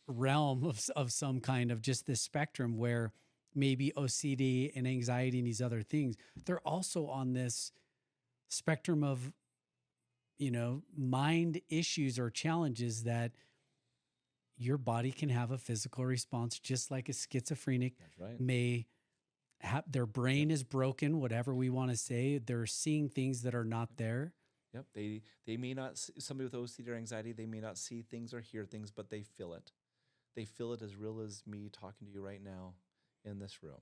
realm of some kind of just this spectrum, where maybe OCD and anxiety and these other things, they're also on this spectrum of, mind issues or challenges that your body can have a physical response, just like a schizophrenic That's right. may have. Their brain is broken, whatever we want to say. They're seeing things that are not there. Yep. They may not, somebody with OCD or anxiety, they may not see things or hear things, but they feel it. They feel it as real as me talking to you right now in this room.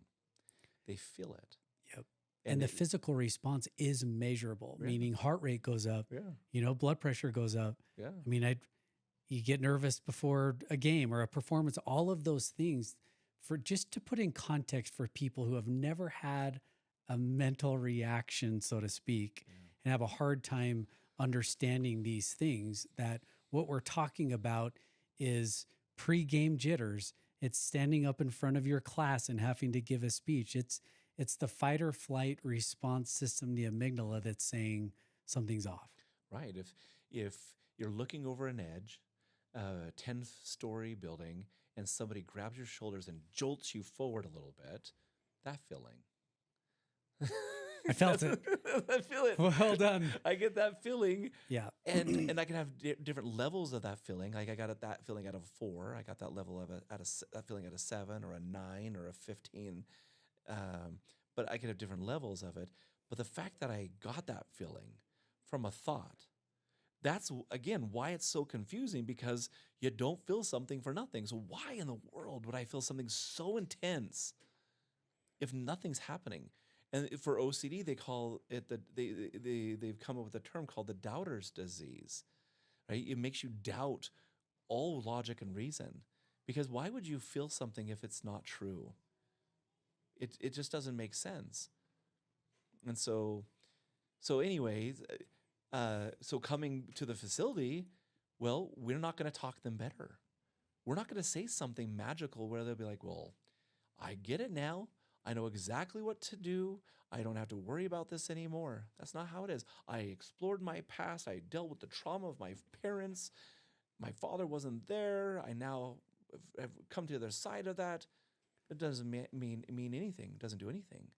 They feel it. Yep. And the it- physical response is measurable, Yeah. meaning heart rate goes up, Yeah. blood pressure goes up. Yeah. I mean, you get nervous before a game or a performance, all of those things. For just to put in context for people who have never had a mental reaction, so to speak, and have a hard time understanding these things, that what we're talking about is pre-game jitters. It's standing up in front of your class and having to give a speech. It's the fight or flight response system, the amygdala, that's saying something's off. Right. If you're looking over an edge, a 10-story building, and somebody grabs your shoulders and jolts you forward a little bit, that feeling. I felt it. I feel it. Well done. I get that feeling. Yeah. And I can have different levels of that feeling. Like I got that feeling out of a 4. I got that level of that feeling at a 7 or a 9 or a 15. But I could have different levels of it. But the fact that I got that feeling from a thought, that's, again, why it's so confusing, because you don't feel something for nothing. So why in the world would I feel something so intense if nothing's happening? And for OCD, they call it they've come up with a term called the doubter's disease, right? It makes you doubt all logic and reason, because why would you feel something if it's not true? It just doesn't make sense. And so anyways, so coming to the facility, well, we're not going to talk them better. We're not going to say something magical where they'll be like, well, I get it now. I know exactly what to do. I don't have to worry about this anymore. That's not how it is. I explored my past. I dealt with the trauma of my parents. My father wasn't there. I now have come to the other side of that. It doesn't mean anything. It doesn't do anything.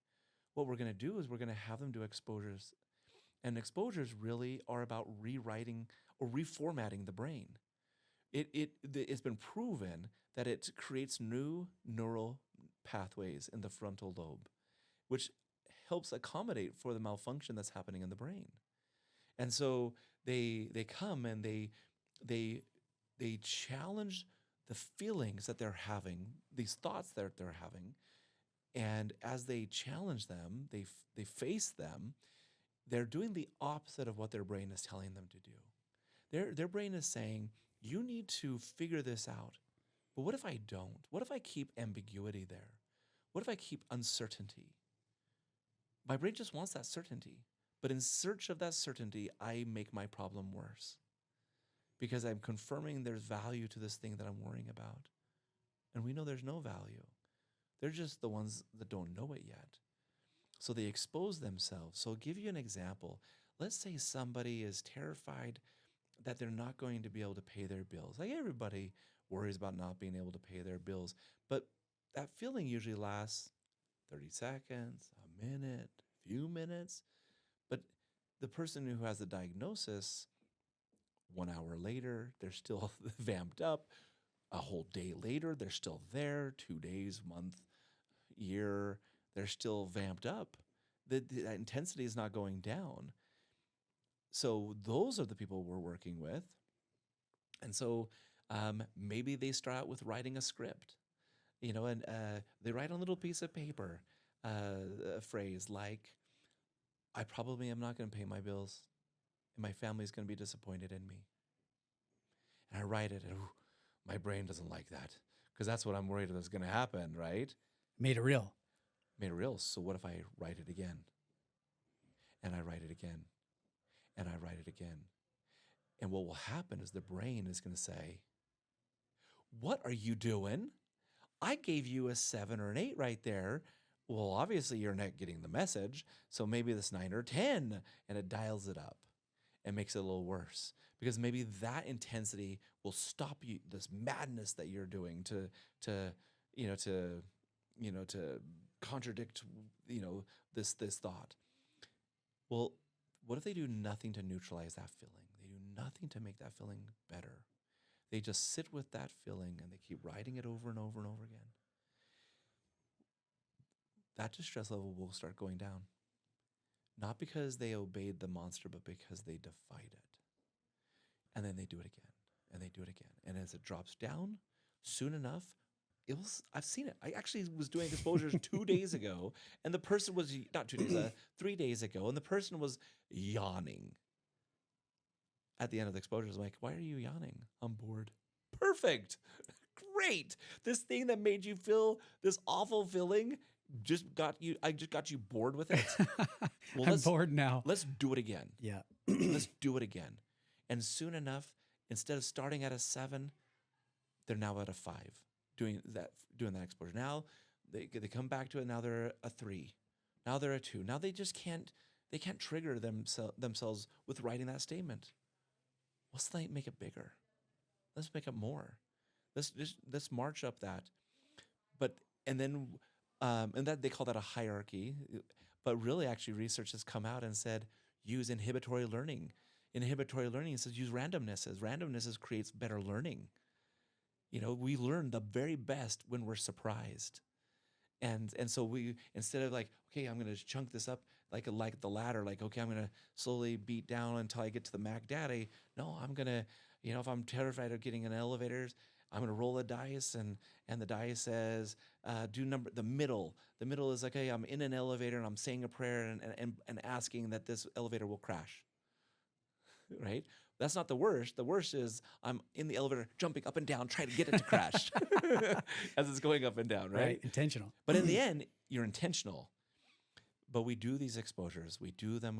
What we're going to do is we're going to have them do exposures. And exposures really are about rewriting or reformatting the brain. It's been proven that it creates new neural pathways in the frontal lobe, which helps accommodate for the malfunction that's happening in the brain. And so they come and they challenge the feelings that they're having, these thoughts that they're having, and as they challenge them, they face them, they're doing the opposite of what their brain is telling them to do. Their brain is saying, you need to figure this out. But what if I don't? What if I keep ambiguity there? What if I keep uncertainty? My brain just wants that certainty. But in search of that certainty, I make my problem worse because I'm confirming there's value to this thing that I'm worrying about. And we know there's no value. They're just the ones that don't know it yet. So they expose themselves. So I'll give you an example. Let's say somebody is terrified that they're not going to be able to pay their bills. Like everybody worries about not being able to pay their bills. But that feeling usually lasts 30 seconds, a minute, a few minutes. But the person who has the diagnosis, 1 hour later, they're still vamped up. A whole day later, they're still there. 2 days, month, year, they're still vamped up. That intensity is not going down. So those are the people we're working with. And so maybe they start out with writing a script, and they write on a little piece of paper a phrase like, I probably am not going to pay my bills, and my family's going to be disappointed in me. And I write it, and my brain doesn't like that because that's what I'm worried is going to happen, right? Made it real. Made it real. So what if I write it again? And I write it again. And I write it again. And what will happen is the brain is going to say, what are you doing? I gave you a 7 or an 8 right there. Well, obviously you're not getting the message. So maybe this 9 or 10, and it dials it up and makes it a little worse because maybe that intensity will stop you, this madness that you're doing to contradict, this thought. Well, what if they do nothing to neutralize that feeling? They do nothing to make that feeling better. They just sit with that feeling and they keep writing it over and over and over again. That distress level will start going down. Not because they obeyed the monster, but because they defied it. And then they do it again, and they do it again. And as it drops down, soon enough, I've seen it. I actually was doing exposures 2 days ago, and the person was, not 2 days, 3 days ago, and the person was yawning. At the end of the exposures, I'm like, why are you yawning? I'm bored. Perfect. Great. This thing that made you feel this awful feeling I just got you bored with it. Well, I'm bored now. Let's do it again. Yeah. Let's do it again. And soon enough, instead of starting at a 7, they're now at a 5 doing that exposure. Now they come back to it. Now they're a 3. Now they're a 2. Now they can't trigger themselves with writing that statement. Let's make it bigger. Let's make it more. Let's march up that. And that they call that a hierarchy. But really, actually, research has come out and said use inhibitory learning. Inhibitory learning says use randomnesses. Randomnesses creates better learning. We learn the very best when we're surprised. And so we, instead of like, okay, I'm going to chunk this up like the ladder, like, okay, I'm going to slowly beat down until I get to the Mac Daddy. No, I'm going to, if I'm terrified of getting in elevators, I'm going to roll a dice and the dice says, the middle. The middle is like, hey, I'm in an elevator and I'm saying a prayer and asking that this elevator will crash. Right? That's not the worst. The worst is I'm in the elevator jumping up and down, trying to get it to crash as it's going up and down, right? Intentional. But in the end, you're intentional. But we do these exposures. We do them.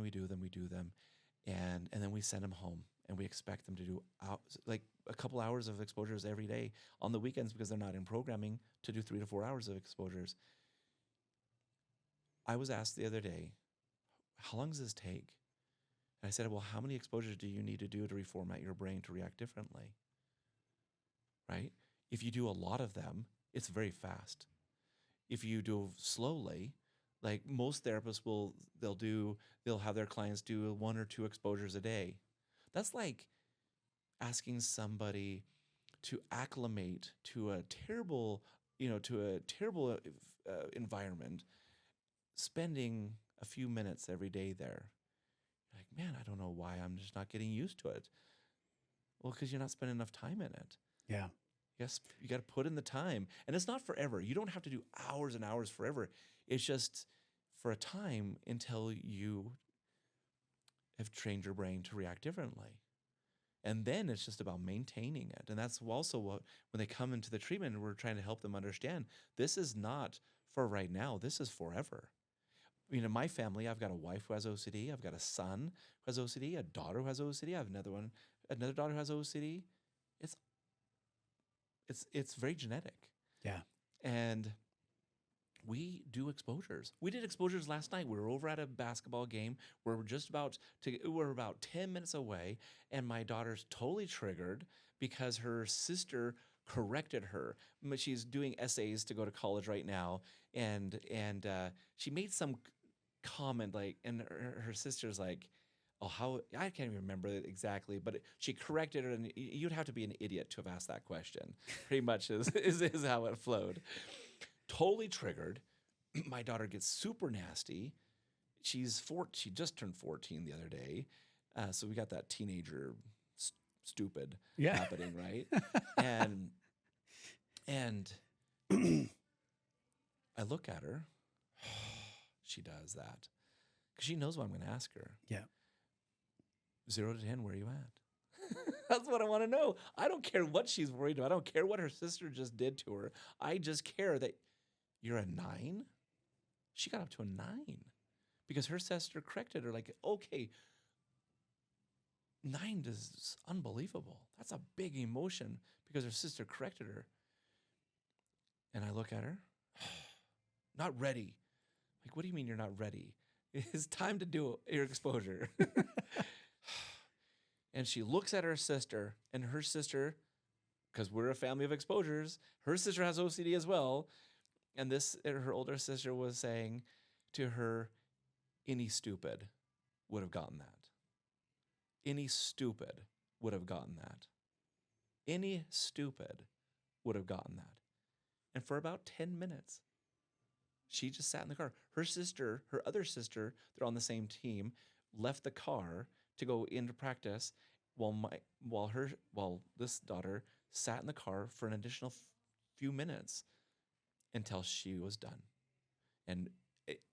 And then we send them home. And we expect them to do like a couple hours of exposures every day on the weekends because they're not in programming to do 3 to 4 hours of exposures. I was asked the other day, how long does this take? And I said, well, how many exposures do you need to do to reformat your brain to react differently? Right? If you do a lot of them, it's very fast. If you do slowly, like most therapists they'll have their clients do 1 or 2 exposures a day. That's like asking somebody to acclimate to a terrible, environment, spending a few minutes every day there. You're like, man, I don't know why I'm just not getting used to it. Well, because you're not spending enough time in it. Yeah. Yes, you got to put in the time. And it's not forever. You don't have to do hours and hours forever. It's just for a time until you have trained your brain to react differently. And then it's just about maintaining it. And that's also what, when they come into the treatment, we're trying to help them understand this is not for right now, this is forever. You know, my family, I've got a wife who has OCD, I've got a son who has OCD, a daughter who has OCD, I have another daughter who has OCD. It's very genetic. Yeah. And we do exposures. We did exposures last night. We were over at a basketball game. We're about 10 minutes away, and my daughter's totally triggered because her sister corrected her. She's doing essays to go to college right now, and she made some comment like, and her sister's like, oh, how, I can't even remember it exactly, but she corrected her, and you'd have to be an idiot to have asked that question. Pretty much is how it flowed. Totally triggered. My daughter gets super nasty. She just turned 14 the other day. So we got that teenager stupid happening, right? and I look at her. She does that because she knows what I'm going to ask her. Yeah. 0 to 10, where are you at? That's what I want to know. I don't care what she's worried about. I don't care what her sister just did to her. I just care that you're a 9? She got up to a 9 because her sister corrected her like, okay, 9 is unbelievable. That's a big emotion because her sister corrected her. And I look at her, not ready. Like, what do you mean you're not ready? It's time to do your exposure. And she looks at her sister, and her sister, because we're a family of exposures, her sister has OCD as well. And her older sister was saying to her, any stupid would have gotten that. Any stupid would have gotten that. Any stupid would have gotten that. And for about 10 minutes, she just sat in the car. Her other sister, they're on the same team, left the car to go into practice while this daughter sat in the car for an additional few minutes until she was done. And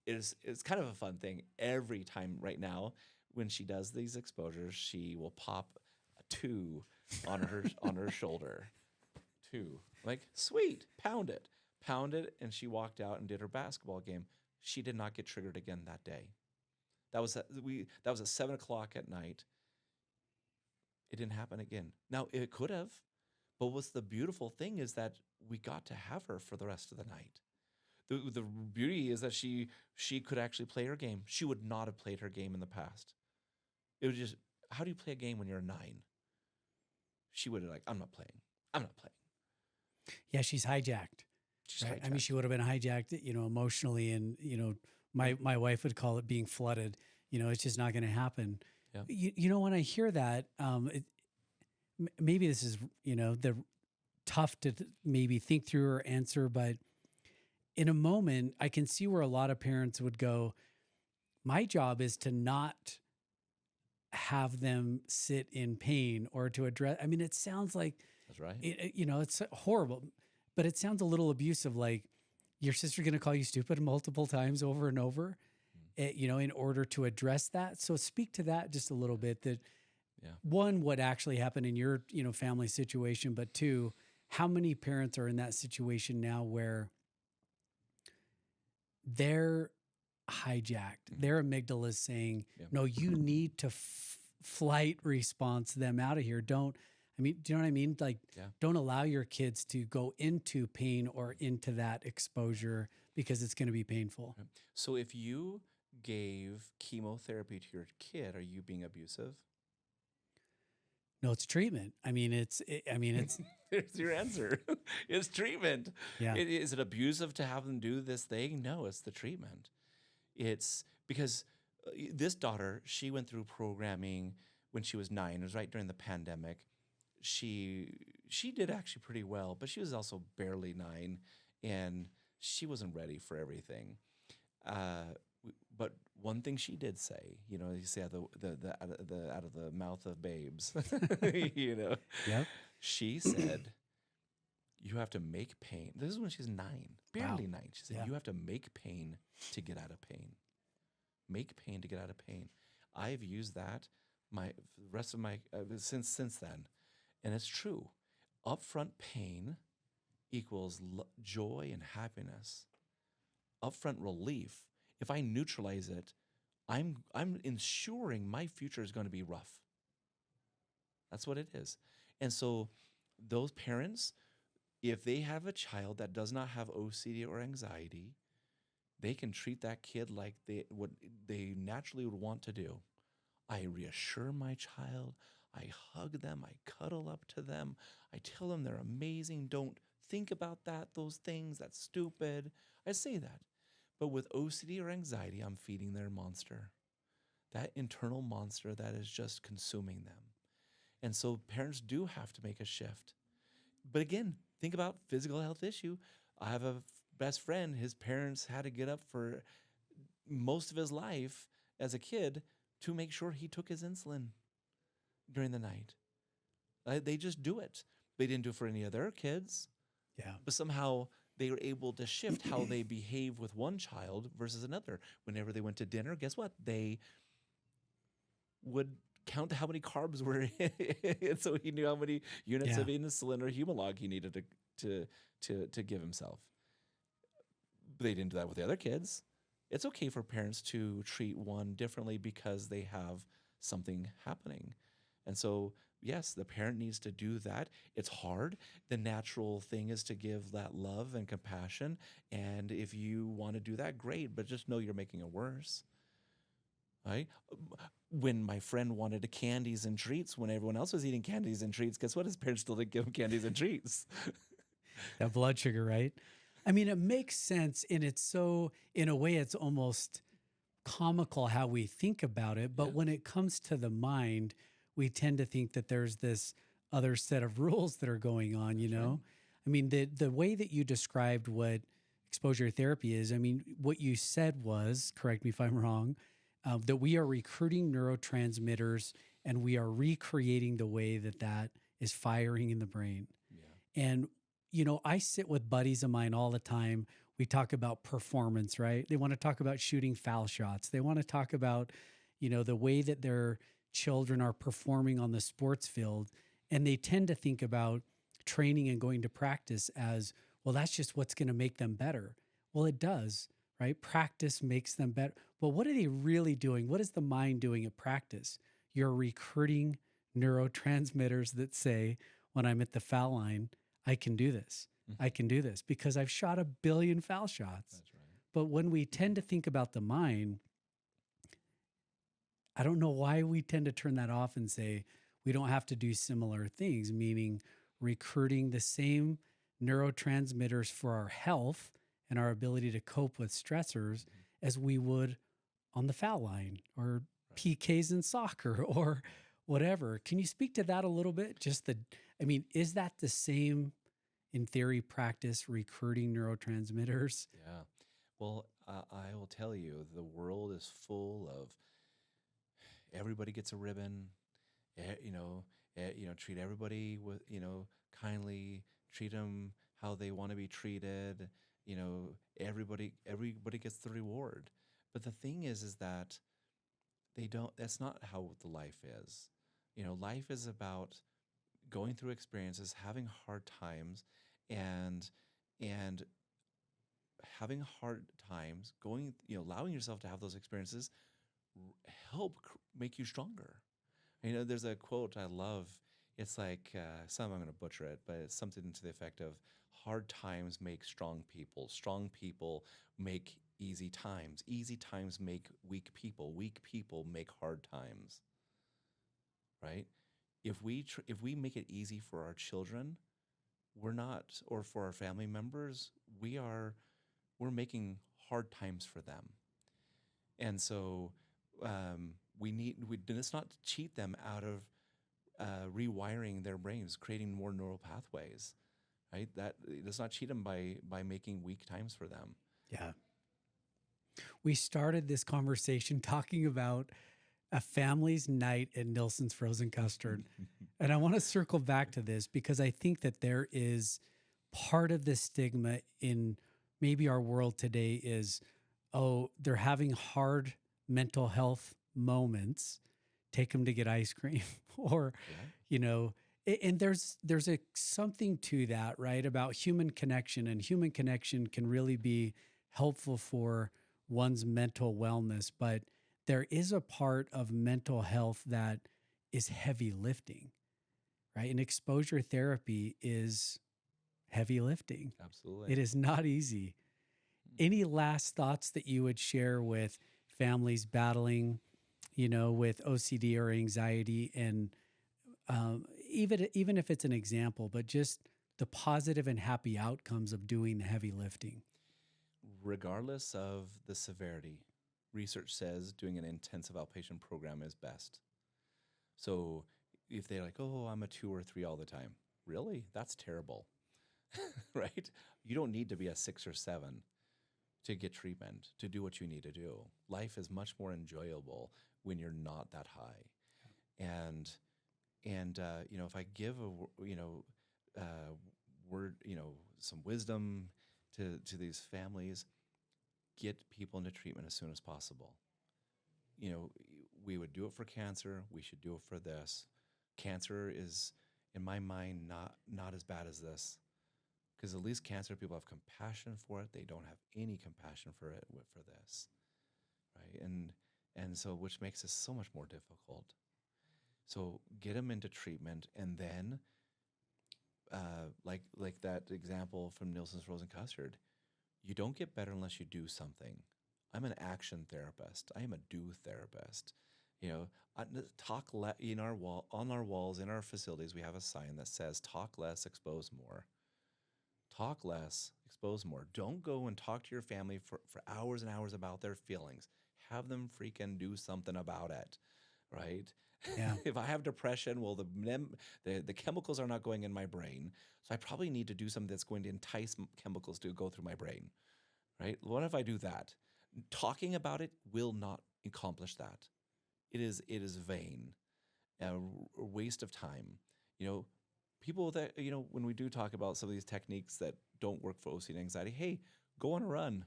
it's kind of a fun thing. Every time right now when she does these exposures, she will pop a 2 on her shoulder. 2. Like, sweet, pound it. And she walked out and did her basketball game. She did not get triggered again that day. That was at 7:00 at night. It didn't happen again. Now, it could have, but what's the beautiful thing is that we got to have her for the rest of the night. The beauty is that she could actually play her game. She would not have played her game in the past. It was just, how do you play a game when you're a 9? She would have like, I'm not playing. Yeah, she's hijacked. Right? I mean, she would have been hijacked, emotionally, and my wife would call it being flooded. It's just not going to happen. Yeah. When I hear that, maybe this is the tough to maybe think through or answer, but in a moment, I can see where a lot of parents would go, my job is to not have them sit in pain or to address. I mean, it sounds like, that's right. It's horrible, but it sounds a little abusive. Like your sister's going to call you stupid multiple times over and over, in order to address that. So speak to that just a little bit, that one, what actually happened in your, family situation, but 2, how many parents are in that situation now where they're hijacked, their amygdala is saying, no, you need to flight response them out of here. Do you know what I mean? Like, don't allow your kids to go into pain or into that exposure because it's going to be painful. So if you gave chemotherapy to your kid, are you being abusive? No, it's treatment. It's There's your answer. It's treatment. Yeah. Is it abusive to have them do this thing? No, it's the treatment. It's because this daughter, she went through programming when she was 9. It was right during the pandemic. She did actually pretty well, but she was also barely 9, and she wasn't ready for everything. But one thing she did say, you say out of the mouth of babes, Yeah. she said, you have to make pain. This is when she's 9, barely 9. She said, Yeah. you have to make pain to get out of pain. Make pain to get out of pain. I've used that the rest of my since then, and it's true. Upfront pain equals joy and happiness. Upfront relief. If I neutralize it, I'm ensuring my future is going to be rough. That's what it is. And so those parents, if they have a child that does not have OCD or anxiety, they can treat that kid like what they naturally would want to do. I reassure my child. I hug them. I cuddle up to them. I tell them they're amazing. Don't think about those things. That's stupid. I say that. But with OCD or anxiety, I'm feeding their monster, that internal monster that is just consuming them. And so parents do have to make a shift. But again, think about physical health issue. I have a best friend. His parents had to get up for most of his life as a kid to make sure he took his insulin during the night. They just do it. They didn't do it for any other kids. Yeah. But somehow they were able to shift how they behave with one child versus another. Whenever they went to dinner, guess what? They would count how many carbs were in it, so he knew how many units of insulin or Humalog he needed to give himself. But they didn't do that with the other kids. It's okay for parents to treat one differently because they have something happening. And so, yes, the parent needs to do that. It's hard. The natural thing is to give that love and compassion. And if you want to do that, great, but just know you're making it worse. Right? When my friend wanted candies and treats, when everyone else was eating candies and treats, guess what? His parents still didn't give him candies and treats. That blood sugar, right? I mean, it makes sense. And it's so, in a way, it's almost comical how we think about it. But when it comes to the mind, we tend to think that there's this other set of rules that are going on, you know? Right. I mean, the way that you described what exposure therapy is, I mean, what you said was, correct me if I'm wrong, that we are recruiting neurotransmitters and we are recreating the way that is firing in the brain. Yeah. And, you know, I sit with buddies of mine all the time. We talk about performance, right? They want to talk about shooting foul shots. They want to talk about, you know, the way that their children are performing on the sports field. And they tend to think about training and going to practice as, well, that's just what's going to make them better. Well, it does, right? Practice makes them better. But what are they really doing? What is the mind doing at practice? You're recruiting neurotransmitters that say, when I'm at the foul line, I can do this. Mm-hmm. I can do this because I've shot 1 billion foul shots. That's right. But when we tend to think about the mind, I don't know why we tend to turn that off and say we don't have to do similar things, meaning recruiting the same neurotransmitters for our health and our ability to cope with stressors as we would on the foul line or PKs in soccer or whatever. Can you speak to that a little bit? Is that the same in theory practice, recruiting neurotransmitters? Yeah. Well, I will tell you, the world is full of everybody gets a ribbon, treat everybody with, kindly, treat them how they want to be treated. Everybody gets the reward. But the thing is that that's not how the life is. Life is about going through experiences, having hard times, and having hard times, allowing yourself to have those experiences help make you stronger. There's a quote I love. It's like, I'm going to butcher it, but it's something to the effect of, hard times make strong people. Strong people make easy times. Easy times make weak people. Weak people make hard times. Right? If we make it easy for our children, or for our family members, we're making hard times for them. And so let's not cheat them out of rewiring their brains, creating more neural pathways. Right? Let's not cheat them by making weak times for them. Yeah. We started this conversation talking about a family's night at Nilsson's Frozen Custard. And I want to circle back to this because I think that there is part of the stigma in maybe our world today is, oh, they're having hard mental health moments, take them to get ice cream or, Yeah. you know, and there's a something to that, right? About human connection, and human connection can really be helpful for one's mental wellness, but there is a part of mental health that is heavy lifting, right? And exposure therapy is heavy lifting. Absolutely. It is not easy. Any last thoughts that you would share with families battling, with OCD or anxiety, and even if it's an example, but just the positive and happy outcomes of doing the heavy lifting? Regardless of the severity, research says doing an intensive outpatient program is best. So if they're like, oh, I'm a 2 or 3 all the time, really? That's terrible, right? You don't need to be a 6 or 7 to get treatment, to do what you need to do. Life is much more enjoyable when you're not that high. And if I give word, some wisdom to these families, get people into treatment as soon as possible. We would do it for cancer. We should do it for this. Cancer is, in my mind, not as bad as this, because at least cancer people have compassion for it. They don't have any compassion for this, right? And so, which makes it so much more difficult. So get them into treatment, and then, like that example from Nielsen's Frozen Custard, you don't get better unless you do something. I'm an action therapist. I am a do therapist. Talk in our wall, on our walls in our facilities. We have a sign that says "Talk less, expose more." Talk less, expose more. Don't go and talk to your family for hours and hours about their feelings. Have them freaking do something about it, right? Yeah. If I have depression, well, the chemicals are not going in my brain, so I probably need to do something that's going to entice chemicals to go through my brain, right? What if I do that? Talking about it will not accomplish that. It is vain, a waste of time. People that, when we do talk about some of these techniques that don't work for OCD and anxiety, hey, go on a run.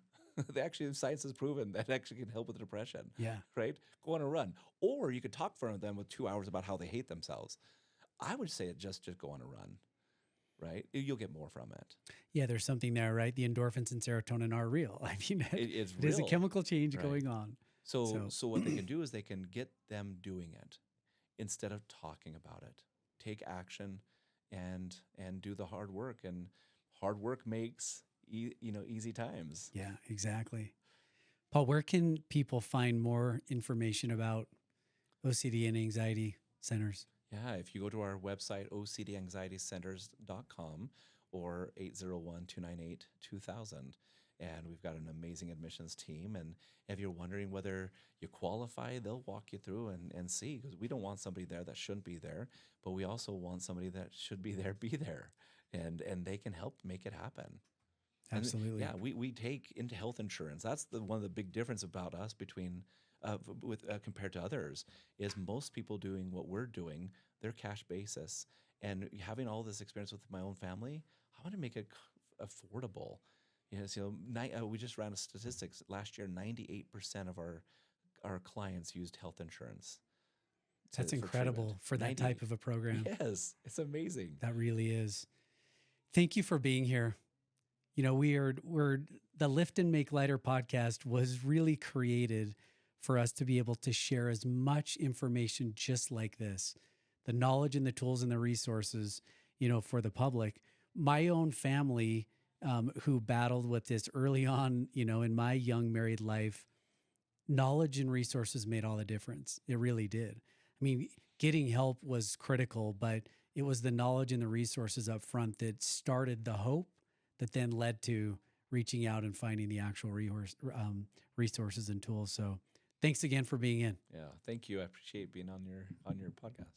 Science has proven that actually can help with depression. Yeah. Right? Go on a run. Or you could talk for them with 2 hours about how they hate themselves. I would say just go on a run, right? You'll get more from it. Yeah, there's something there, right? The endorphins and serotonin are real. I mean, It's it is a real. chemical change Right. going on. So what they can do is they can get them doing it instead of talking about it. Take action and do the hard work. And hard work makes easy times. Yeah, exactly. Paul, where can people find more information about OCD and anxiety centers? Yeah, if you go to our website, ocdanxietycenters.com or 801-298-2000. And we've got an amazing admissions team. And if you're wondering whether you qualify, they'll walk you through and see, because we don't want somebody there that shouldn't be there, but we also want somebody that should be there. And they can help make it happen. Absolutely. And we take into health insurance. That's one of the big difference about us compared to others, is most people doing what we're doing, they're cash basis. And having all this experience with my own family, I want to make it affordable. We just ran statistics last year. 98% of our clients used health insurance. That's incredible for that type of a program. Yes, it's amazing. That really is. Thank you for being here. We're the Lift and Make Lighter podcast was really created for us to be able to share as much information just like this, the knowledge and the tools and the resources, for the public. My own family, who battled with this early on, in my young married life, knowledge and resources made all the difference. It really did. I mean, getting help was critical, but it was the knowledge and the resources up front that started the hope that then led to reaching out and finding the actual resources and tools. So thanks again for being in. Yeah, thank you. I appreciate being on your podcast.